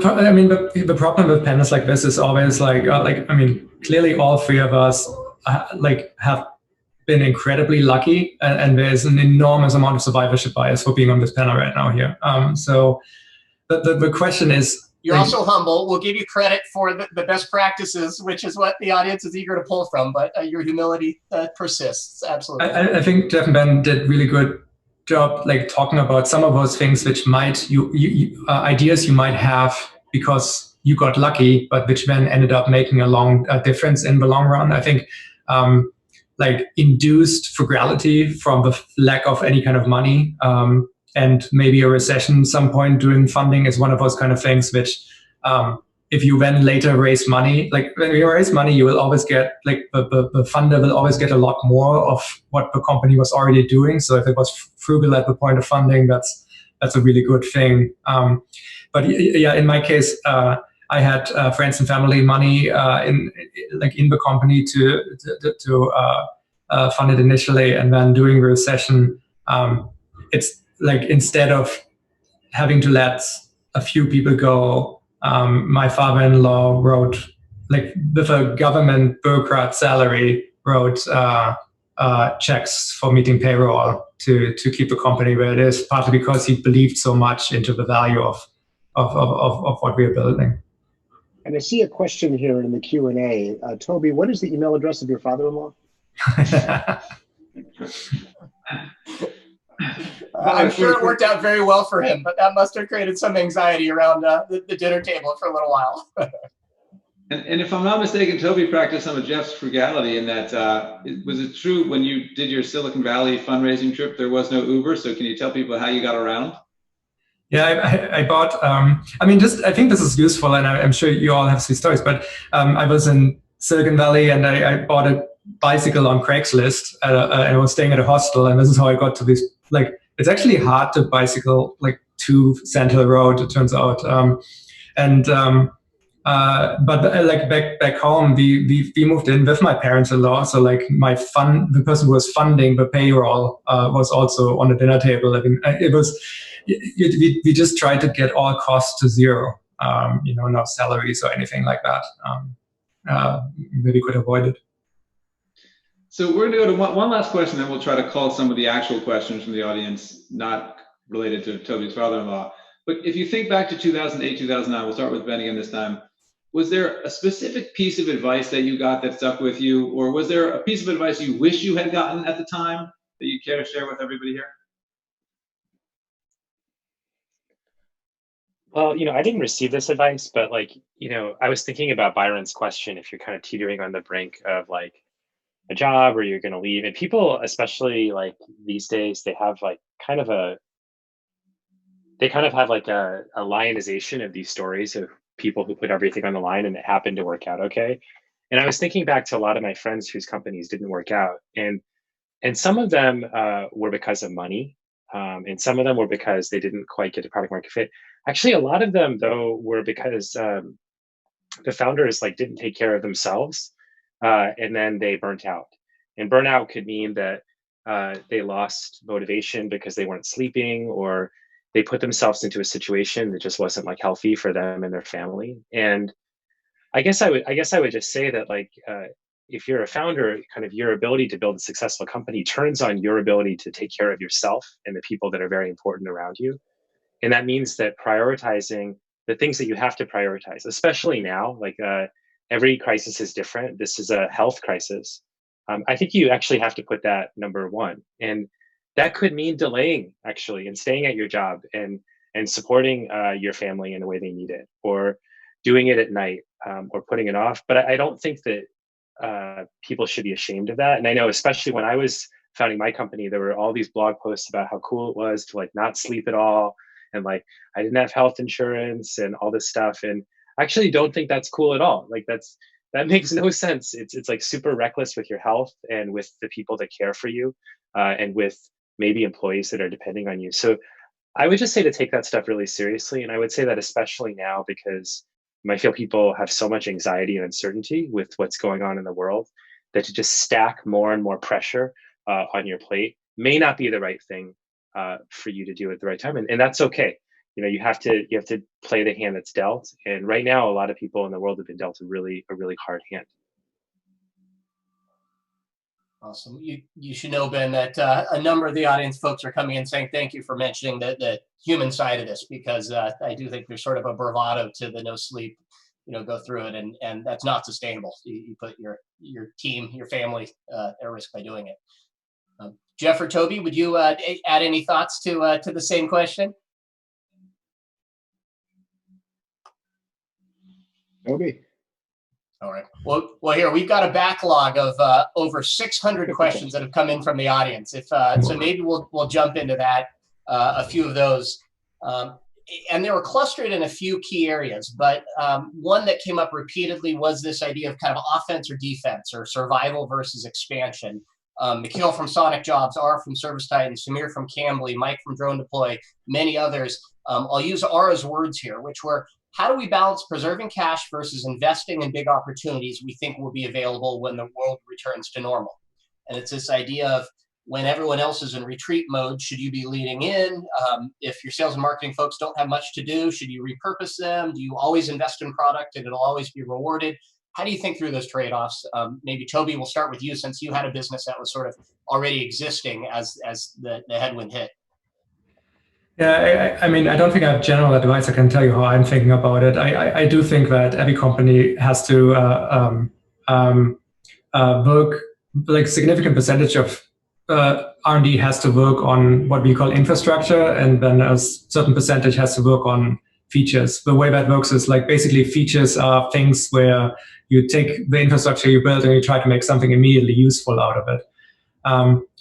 problem with panels like this is always clearly all three of us have been incredibly lucky, and there's an enormous amount of survivorship bias for being on this panel right now here. So the question is, you're also humble. We'll give you credit for the best practices, which is what the audience is eager to pull from, but your humility persists. Absolutely. I think Jeff and Ben did really good job talking about some of those things which might ideas you might have because you got lucky, but which then ended up making a difference in the long run. I think induced frugality from the lack of any kind of money, and maybe a recession at some point during funding is one of those kind of things which, if you then later raise money, when you raise money, you will always get, the funder will always get a lot more of what the company was already doing. So if it was frugal at the point of funding, that's a really good thing. But yeah, in my case, I had friends and family money in the company to fund it initially, and then during the recession, it's instead of having to let a few people go, my father-in-law wrote, with a government bureaucrat salary, wrote checks for meeting payroll to keep the company where it is, partly because he believed so much into the value of what we are building. And I see a question here in the Q&A. Toby, what is the email address of your father-in-law? I'm sure it worked out very well for him, but that must have created some anxiety around the dinner table for a little while. And if I'm not mistaken, Toby practiced some of Jeff's frugality in that, was it true when you did your Silicon Valley fundraising trip, there was no Uber? So can you tell people how you got around? Yeah, I bought, I think this is useful, and I'm sure you all have these stories, but I was in Silicon Valley and I bought a bicycle on Craigslist, and I was staying at a hostel, and this is how I got to this, it's actually hard to bicycle to Sand Hill Road, it turns out. But back home, we moved in with my parents-in-law. So the person who was funding the payroll was also on the dinner table. It was, we just tried to get all costs to zero. No salaries or anything like that. We could avoid it. So we're going to go to one last question, then we'll try to call some of the actual questions from the audience, not related to Toby's father-in-law. But if you think back to 2008, 2009, we'll start with Ben again this time. Was there a specific piece of advice that you got that stuck with you, or was there a piece of advice you wish you had gotten at the time that you care to share with everybody here? Well, I didn't receive this advice, but I was thinking about Byron's question, if you're kind of teetering on the brink of a job or you're going to leave, and people, especially these days, they have kind of a lionization of these stories of people who put everything on the line and it happened to work out okay. And I was thinking back to a lot of my friends whose companies didn't work out, and some of them were because of money, and some of them were because they didn't quite get a product market fit. Actually, a lot of them though were because the founders didn't take care of themselves, and then they burnt out. And burnout could mean that they lost motivation because they weren't sleeping, or they put themselves into a situation that just wasn't healthy for them and their family. And I guess I would just say that if you're a founder, kind of your ability to build a successful company turns on your ability to take care of yourself and the people that are very important around you. And that means that prioritizing the things that you have to prioritize, especially now, like every crisis is different. This is a health crisis. I think you actually have to put that number one. And that could mean delaying actually and staying at your job and supporting your family in the way they need it, or doing it at night, or putting it off. But I don't think that people should be ashamed of that. And I know, especially when I was founding my company, there were all these blog posts about how cool it was to like not sleep at all. And like, I didn't have health insurance and all this stuff. And I actually don't think that's cool at all. Like that makes no sense. It's like super reckless with your health and with the people that care for you, and with maybe employees that are depending on you. So I would just say to take that stuff really seriously. And I would say that especially now, because I feel people have so much anxiety and uncertainty with what's going on in the world, that to just stack more and more pressure on your plate may not be the right thing for you to do at the right time. And that's okay. You know, you have to play the hand that's dealt. And right now, a lot of people in the world have been dealt a really hard hand. Awesome. You should know, Ben, that a number of the audience folks are coming in saying thank you for mentioning the human side of this, because I do think there's sort of a bravado to the no sleep, go through it, and that's not sustainable. You put your team, your family at risk by doing it. Jeff or Toby, would you add any thoughts to the same question? Toby. All right. Well, here we've got a backlog of over 600 questions that have come in from the audience. So maybe we'll jump into that, a few of those, and they were clustered in a few key areas. But one that came up repeatedly was this idea of kind of offense or defense, or survival versus expansion. Nikhil from Sonic Jobs, R from Service Titan, Samir from Cambly, Mike from Drone Deploy, many others. I'll use Ara's words here, which were, how do we balance preserving cash versus investing in big opportunities we think will be available when the world returns to normal? And it's this idea of, when everyone else is in retreat mode, should you be leading in? If your sales and marketing folks don't have much to do, should you repurpose them? Do you always invest in product and it'll always be rewarded? How do you think through those trade-offs? Maybe Toby, we'll start with you, since you had a business that was sort of already existing as the headwind hit. Yeah, I mean, I don't think I have general advice. I can tell you how I'm thinking about it. I do think that every company has to work, like significant percentage of R&D has to work on what we call infrastructure, and then a certain percentage has to work on features. The way that works is like, basically features are things where you take the infrastructure you build and you try to make something immediately useful out of it.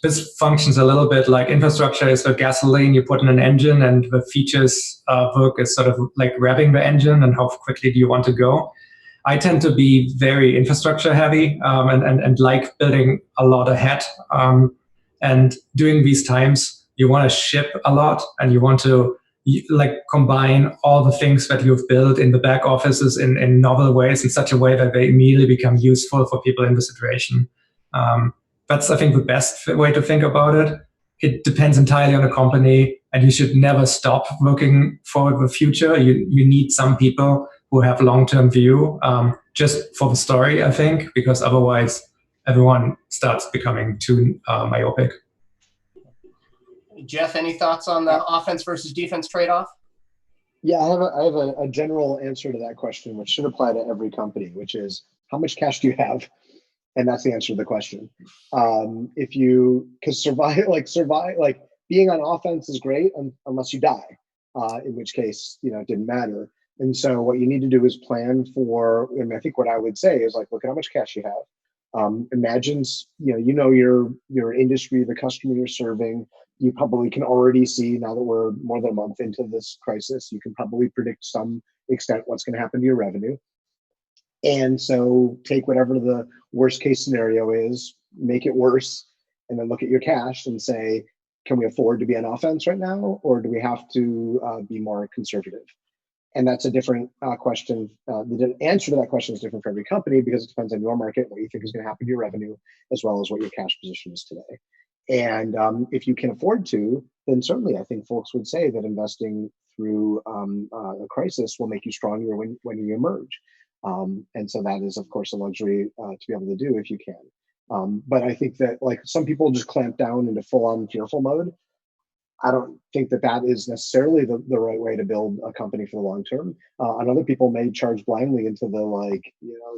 This functions a little bit like infrastructure is the gasoline you put in an engine, and the features work is sort of like revving the engine and how quickly do you want to go. I tend to be very infrastructure heavy, and like building a lot ahead. And during these times, you want to ship a lot, and you want to like combine all the things that you've built in the back offices in novel ways, in such a way that they immediately become useful for people in the situation. That's, I think, the best way to think about it. It depends entirely on the company, and you should never stop working for the future. You need some people who have long-term view, just for the story, I think, because otherwise everyone starts becoming too myopic. Jeff, any thoughts on the offense versus defense trade-off? Yeah, I have a general answer to that question, which should apply to every company, which is, how much cash do you have? And that's the answer to the question. Because being on offense is great unless you die, in which case, it didn't matter. And so what you need to do is plan for, and I think what I would say is, like, look at how much cash you have. Imagine, your industry, the customer you're serving. You probably can already see, now that we're more than a month into this crisis, you can probably predict to some extent what's going to happen to your revenue. And so take whatever the worst case scenario is, make it worse, and then look at your cash and say, can we afford to be on offense right now, or do we have to be more conservative? And that's a different question. The answer to that question is different for every company, because it depends on your market, what you think is going to happen to your revenue, as well as what your cash position is today. And if you can afford to, then certainly I think folks would say that investing through a crisis will make you stronger when you emerge. And so that is, of course, a luxury to be able to do if you can. But I think that like some people just clamp down into full-on fearful mode. I don't think that that is necessarily the right way to build a company for the long term. And other people may charge blindly into the like,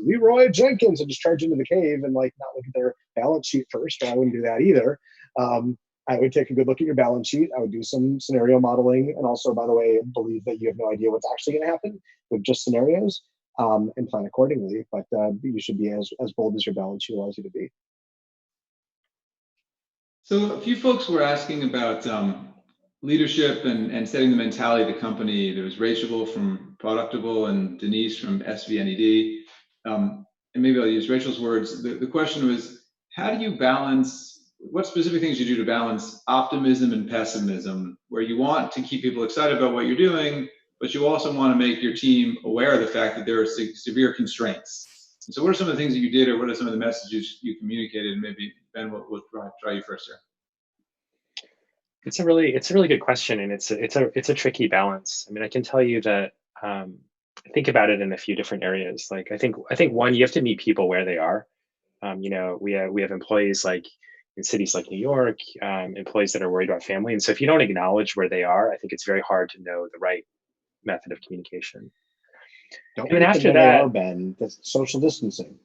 Leroy Jenkins and just charge into the cave and like not look at their balance sheet first. Or I wouldn't do that either. I would take a good look at your balance sheet. I would do some scenario modeling. And also, by the way, believe that you have no idea what's actually going to happen with just scenarios and plan accordingly. But you should be as bold as your balance sheet allows you to be. So a few folks were asking about leadership and setting the mentality of the company. There was Rachel from Productable and Denise from SVNED. And maybe I'll use Rachel's words. The question was, how do you balance, what specific things you do to balance optimism and pessimism, where you want to keep people excited about what you're doing, but you also want to make your team aware of the fact that there are severe constraints. And so what are some of the things that you did, or what are some of the messages you communicated? And maybe Ben, we'll try you first here. It's a really good question, and it's a tricky balance. I mean, I can tell you that I think about it in a few different areas. Like I think one, you have to meet people where they are. We have employees like in cities like New York, employees that are worried about family, and so if you don't acknowledge where they are, I think it's very hard to know the right method of communication. Don't and then after that, they are, Ben, that's social distancing.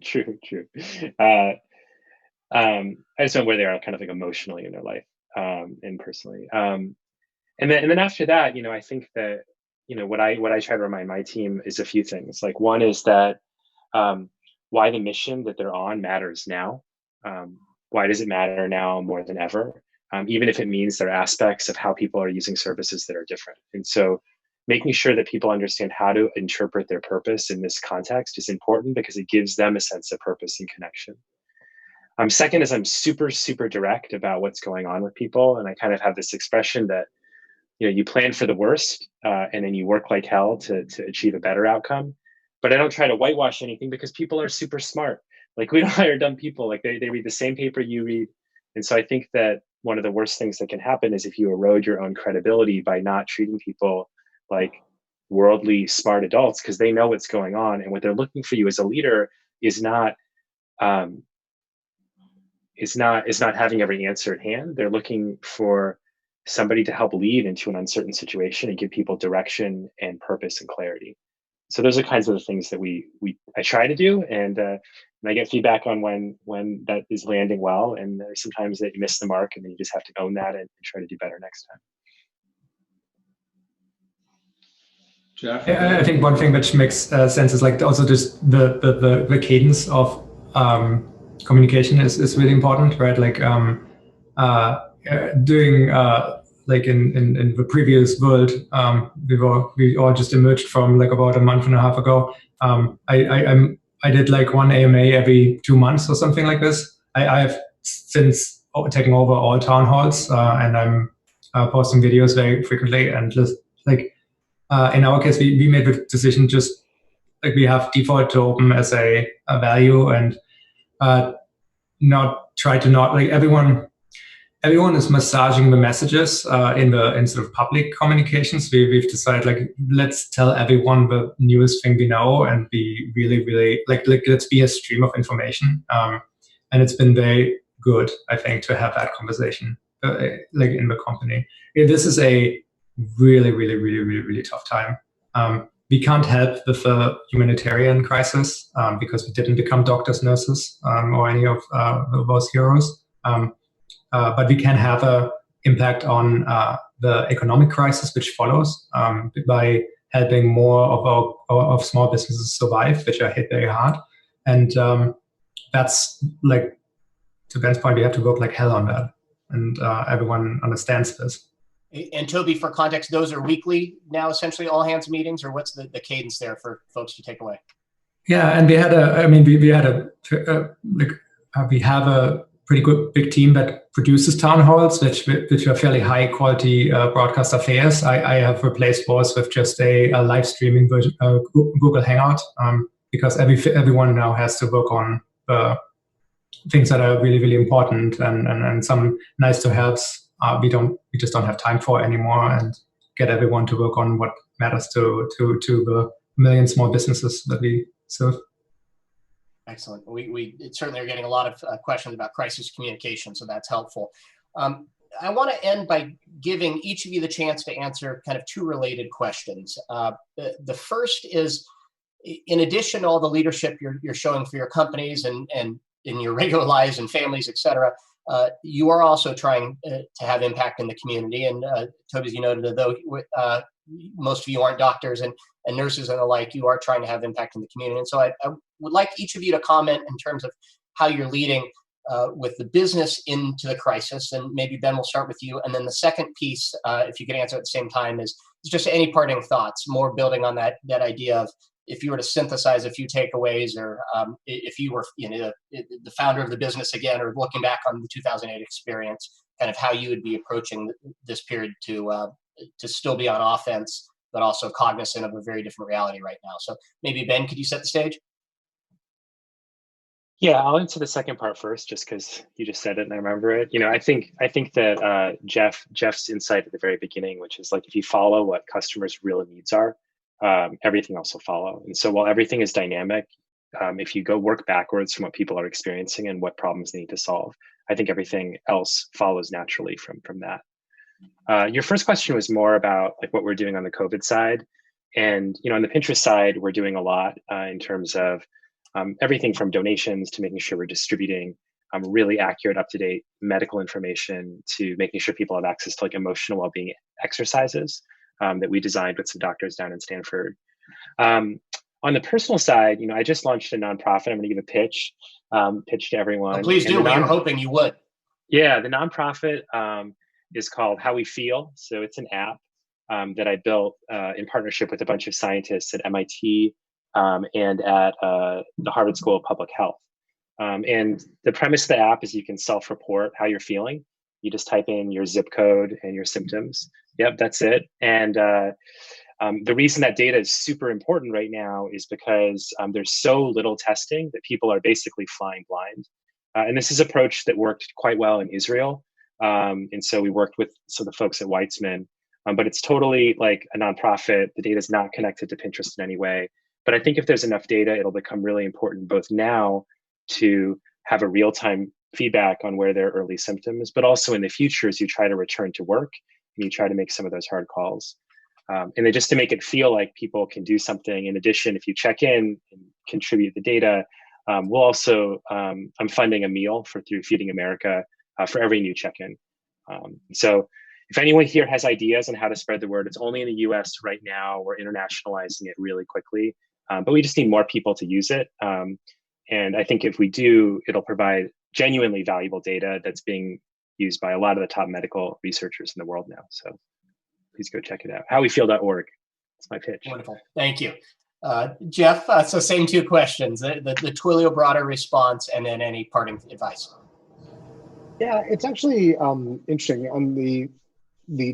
True. I just know where they are, kind of like emotionally in their life, and personally. And then after that, I think that what I try to remind my team is a few things. Like one is that why the mission that they're on matters now. Why does it matter now more than ever? Even if it means there are aspects of how people are using services that are different. And so making sure that people understand how to interpret their purpose in this context is important because it gives them a sense of purpose and connection. Second is I'm super, super direct about what's going on with people. And I kind of have this expression that, you plan for the worst and then you work like hell to achieve a better outcome. But I don't try to whitewash anything because people are super smart. Like we don't hire dumb people. Like they read the same paper you read. And so I think that one of the worst things that can happen is if you erode your own credibility by not treating people like worldly smart adults, because they know what's going on. And what they're looking for you as a leader is not having every answer at hand. They're looking for somebody to help lead into an uncertain situation and give people direction and purpose and clarity. So those are kinds of the things that I try to do, and I get feedback on when that is landing well, and there's sometimes that you miss the mark, and then you just have to own that and try to do better next time. Jeff? I think one thing which makes sense is like also just the cadence of communication is really important, right? Like doing like in the previous world, we all just emerged from like about a month and a half ago. I did like one AMA every 2 months or something like this. I have since taken over all town halls, and I'm posting videos very frequently. And just like in our case, we made the decision just like we have default to open as a value, and not try to not like everyone is massaging the messages in sort of public communications. We've decided like let's tell everyone the newest thing we know and be really like let's be a stream of information. And it's been very good, I think, to have that conversation like in the company. This is a really tough time. We can't help with the humanitarian crisis because we didn't become doctors, nurses, or any of those heroes. But we can have an impact on the economic crisis which follows by helping more of small businesses survive, which are hit very hard. And that's like, to Ben's point, we have to work like hell on that. And everyone understands this. And Toby, for context, those are weekly now, essentially all hands meetings, or what's the cadence there for folks to take away? Yeah, and we had we have a pretty good big team that produces town halls, which are fairly high quality broadcast affairs. I have replaced those with just a live streaming version, Google Hangout, because everyone now has to work on things that are really important and some nice to haves. We just don't have time for anymore, and get everyone to work on what matters to the million small businesses that we serve. Excellent. We certainly are getting a lot of questions about crisis communication, so that's helpful. I want to end by giving each of you the chance to answer kind of two related questions. The first is, in addition to all the leadership you're showing for your companies and in your regular lives and families, et cetera, you are also trying to have impact in the community. And Toby, as you noted, though most of you aren't doctors and nurses and the like, you are trying to have impact in the community. And so I would like each of you to comment in terms of how you're leading with the business into the crisis. And maybe Ben, we'll start with you. And then the second piece, if you could answer at the same time, is just any parting thoughts, more building on that idea of, if you were to synthesize a few takeaways, or if you were the founder of the business again, or looking back on the 2008 experience, kind of how you would be approaching this period to still be on offense, but also cognizant of a very different reality right now. So maybe Ben, could you set the stage? Yeah, I'll answer the second part first, just because you just said it and I remember it. I think that Jeff's insight at the very beginning, which is like, if you follow what customers' real needs are, everything else will follow. And so while everything is dynamic, if you go work backwards from what people are experiencing and what problems they need to solve, I think everything else follows naturally from that. Your first question was more about like what we're doing on the COVID side. And on the Pinterest side, we're doing a lot in terms of everything from donations to making sure we're distributing really accurate, up-to-date medical information, to making sure people have access to like emotional well-being exercises that we designed with some doctors down in Stanford. On the personal side, I just launched a nonprofit. I'm going to give a pitch to everyone. Oh, please do. We were hoping you would. Yeah, the nonprofit is called How We Feel. So it's an app that I built in partnership with a bunch of scientists at MIT and at the Harvard School of Public Health. And the premise of the app is you can self-report how you're feeling. You just type in your zip code and your symptoms. Yep, that's it. And the reason that data is super important right now is because there's so little testing that people are basically flying blind. And this is an approach that worked quite well in Israel. And so we worked with some of the folks at Weitzman, but it's totally like a nonprofit. The data is not connected to Pinterest in any way. But I think if there's enough data, it'll become really important both now to have a real-time feedback on where there are early symptoms, but also in the future as you try to return to work and you try to make some of those hard calls. And then just to make it feel like people can do something. In addition, if you check in and contribute the data, we'll also, I'm funding a meal through Feeding America for every new check-in. So if anyone here has ideas on how to spread the word, it's only in the US right now. We're internationalizing it really quickly, but we just need more people to use it. And I think if we do, it'll provide genuinely valuable data that's being used by a lot of the top medical researchers in the world now. So please go check it out. Howwefeel.org. That's my pitch. Wonderful. Thank you. Jeff, so same two questions, the Twilio broader response and then any parting advice. Yeah, it's actually interesting on the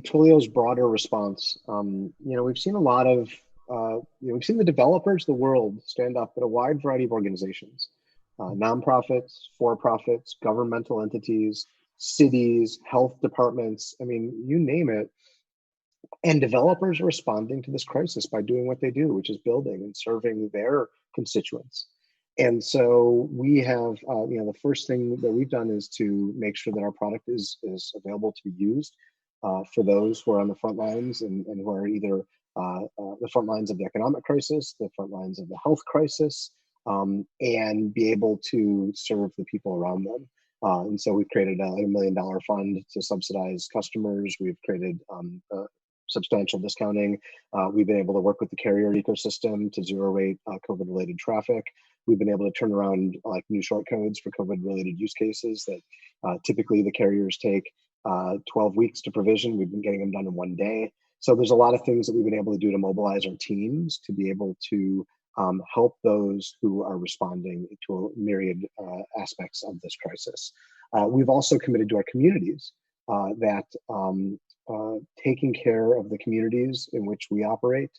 Twilio's broader response. We've seen a lot of, we've seen the developers of the world stand up at a wide variety of organizations, nonprofits, for-profits, governmental entities, cities, health departments, I mean, you name it. And developers are responding to this crisis by doing what they do, which is building and serving their constituents. And so we have, the first thing that we've done is to make sure that our product is available to be used for those who are on the front lines and who are either the front lines of the economic crisis, the front lines of the health crisis, and be able to serve the people around them. And so we've created a $1 million fund to subsidize customers. We've created substantial discounting. We've been able to work with the carrier ecosystem to zero rate COVID-related traffic. We've been able to turn around like new short codes for COVID-related use cases that typically the carriers take 12 weeks to provision. We've been getting them done in 1 day. So there's a lot of things that we've been able to do to mobilize our teams to be able to help those who are responding to a myriad aspects of this crisis. We've also committed to our communities that taking care of the communities in which we operate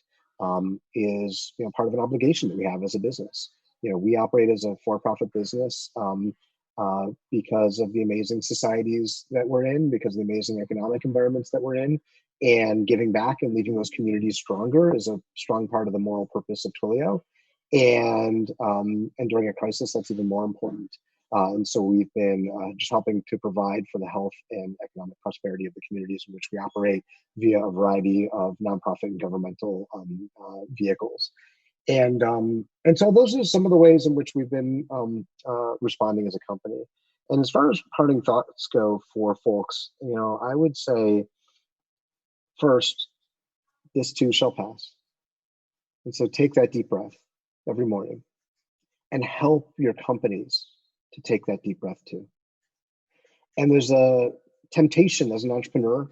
is part of an obligation that we have as a business. We operate as a for-profit business because of the amazing societies that we're in, because of the amazing economic environments that we're in, and giving back and leaving those communities stronger is a strong part of the moral purpose of Twilio. And during a crisis, that's even more important. And so we've been just helping to provide for the health and economic prosperity of the communities in which we operate via a variety of nonprofit and governmental vehicles. And so those are some of the ways in which we've been responding as a company. And as far as parting thoughts go for folks, I would say, first, this too shall pass. And so take that deep breath every morning and help your companies to take that deep breath too. And there's a temptation as an entrepreneur,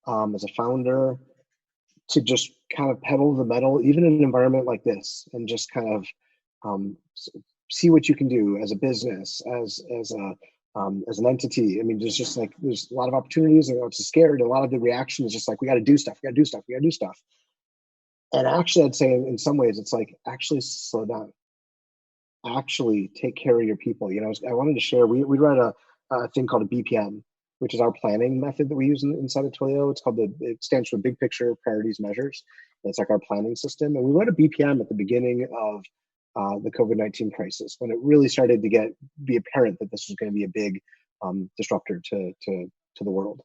as a founder, to just kind of pedal the metal, even in an environment like this, and just kind of see what you can do as a business, as an entity. I mean, there's a lot of opportunities, and it's scared. And a lot of the reaction is just like, we got to do stuff. We got to do stuff. We got to do stuff. And actually, I'd say in some ways, it's like, actually slow down. Actually take care of your people. I wanted to share, we write a thing called a BPM, which is our planning method that we use inside of Twilio. It stands for Big Picture Priorities Measures. It's like our planning system. And we wrote a BPM at the beginning of the COVID-19 crisis, when it really started to be apparent that this was going to be a big disruptor to the world.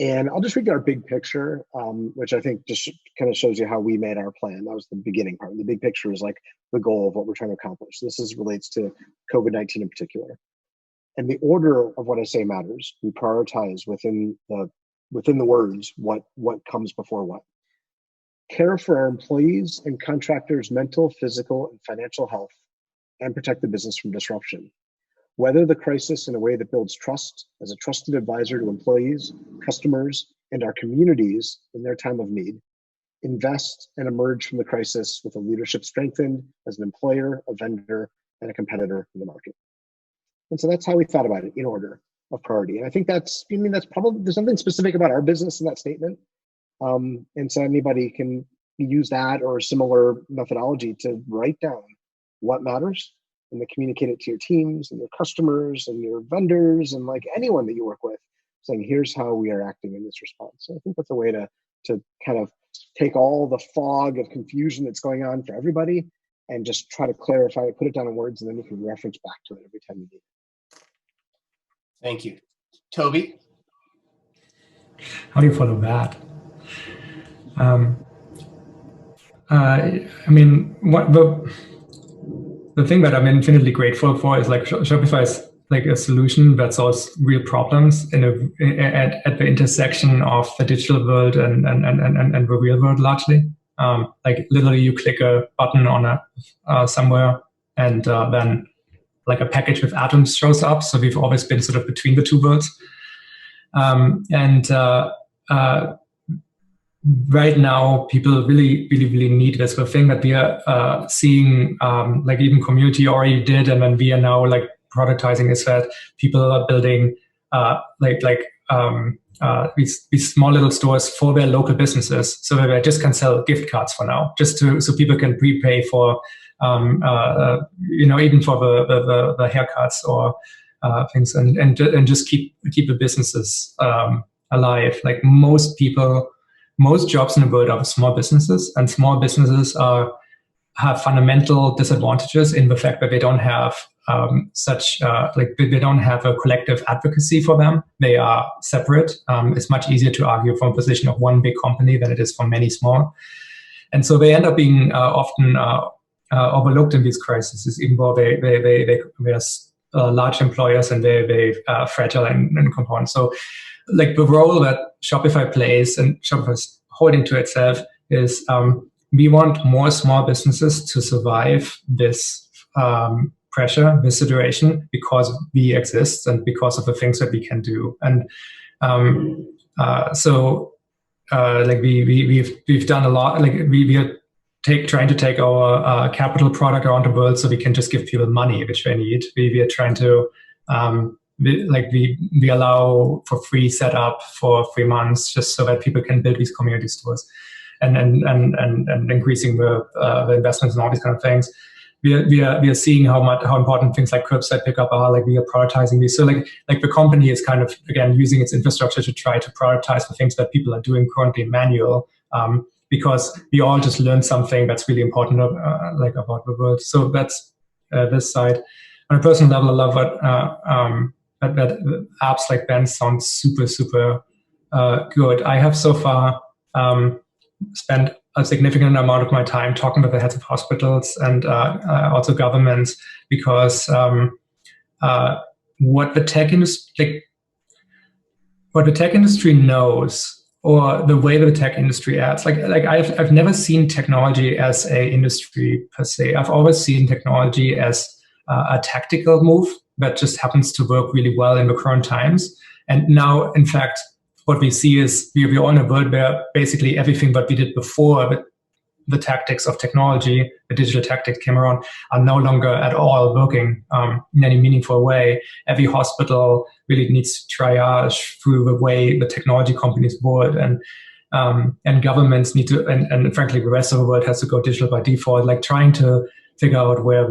And I'll just read our big picture, which I think just kind of shows you how we made our plan. That was the beginning part. The big picture is like the goal of what we're trying to accomplish. This relates to COVID-19 in particular. And the order of what I say matters. We prioritize within the words what comes before what. Care for our employees and contractors' mental, physical, and financial health, and protect the business from disruption. Weather the crisis in a way that builds trust as a trusted advisor to employees, customers, and our communities in their time of need. Invest and emerge from the crisis with a leadership strengthened as an employer, a vendor, and a competitor in the market. And so that's how we thought about it, in order of priority. And I think that's probably, there's something specific about our business in that statement. And so anybody can use that or a similar methodology to write down what matters, and then communicate it to your teams and your customers and your vendors and like anyone that you work with, saying, here's how we are acting in this response. So I think that's a way to kind of take all the fog of confusion that's going on for everybody and just try to clarify it, put it down in words, and then you can reference back to it every time you need it. Thank you. Toby? How do you follow that? I mean, the thing that I'm infinitely grateful for is like Shopify is like a solution that solves real problems at the intersection of the digital world and the real world largely. Like literally you click a button on somewhere and then like a package with atoms shows up. So we've always been sort of between the two worlds. Right now, people really need this. The thing that we are seeing, like even community already did, and then we are now like productizing is that people are building these small little stores for their local businesses, so that they just can sell gift cards for now, so people can prepay for, even for the haircuts or things, and just keep the businesses alive. Like most jobs in the world are small businesses, and small businesses have fundamental disadvantages in the fact that they don't have they don't have a collective advocacy for them. They are separate. It's much easier to argue from a position of one big company than it is from many small, and so they end up being often overlooked in these crises, even though they are large employers and they fragile and compound. So like the role that Shopify plays and Shopify's holding to itself is we want more small businesses to survive this pressure, this situation, because we exist and because of the things that we can do. And we've done a lot. Like we are trying to take our capital product around the world so we can just give people money which they need. We are trying to we allow for free setup for 3 months just so that people can build these community stores, and increasing the investments and all these kind of things. we are seeing how important things like curbside pickup are. Like we are prioritizing these. So like the company is kind of again using its infrastructure to try to prioritize the things that people are doing currently manual, because we all just learned something that's really important like about the world. So that's this side. On a personal level, I love that apps like Ben sound super good. I have so far spent a significant amount of my time talking with the heads of hospitals and also governments, because what the tech industry knows, or the way the tech industry acts, like I've never seen technology as a industry per se. I've always seen technology as a tactical move that just happens to work really well in the current times. And now, in fact, what we see is we're all in a world where basically everything that we did before the tactics of technology, the digital tactics came around, are no longer at all working in any meaningful way. Every hospital really needs to triage through the way the technology companies would, and governments need to, and frankly, the rest of the world has to go digital by default. Like trying to figure out where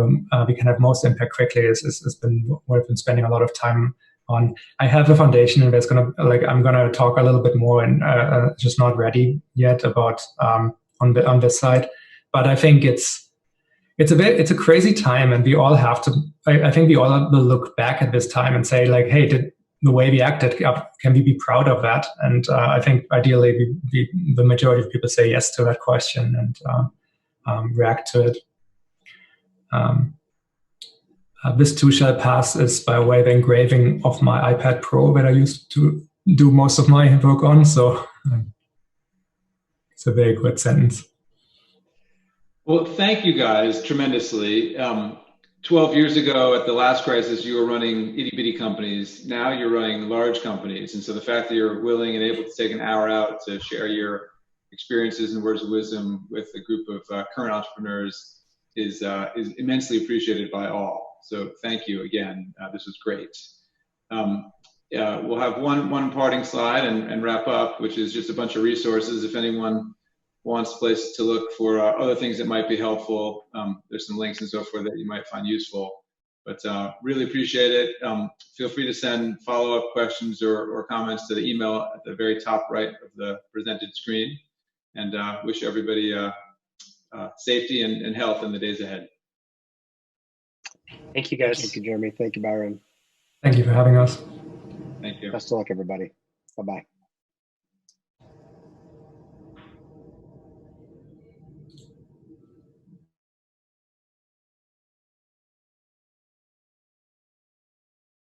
we can have most impact quickly has been what I've been spending a lot of time on. I have a foundation, and I'm gonna talk a little bit more, and just not ready yet about on this side. But I think it's a crazy time, and we all have to. I think we all will look back at this time and say, like, hey, did the way we acted, can we be proud of that? And I think ideally, the majority of people say yes to that question and react to it. This too shall pass is by way of engraving of my iPad Pro that I used to do most of my work on. So it's a very good sentence. Well, thank you guys tremendously. 12 years ago at the last crisis, you were running itty bitty companies. Now you're running large companies. And so the fact that you're willing and able to take an hour out to share your experiences and words of wisdom with a group of current entrepreneurs is immensely appreciated by all. So thank you again. This was great. We'll have one parting slide and wrap up, which is just a bunch of resources. If anyone wants a place to look for other things that might be helpful, there's some links and so forth that you might find useful. But really appreciate it. Feel free to send follow-up questions or comments to the email at the very top right of the presented screen. And wish everybody safety and health in the days ahead. Thank you, guys. Thank you, Jeremy. Thank you, Byron. Thank you for having us. Thank you. Best of luck, everybody. Bye-bye.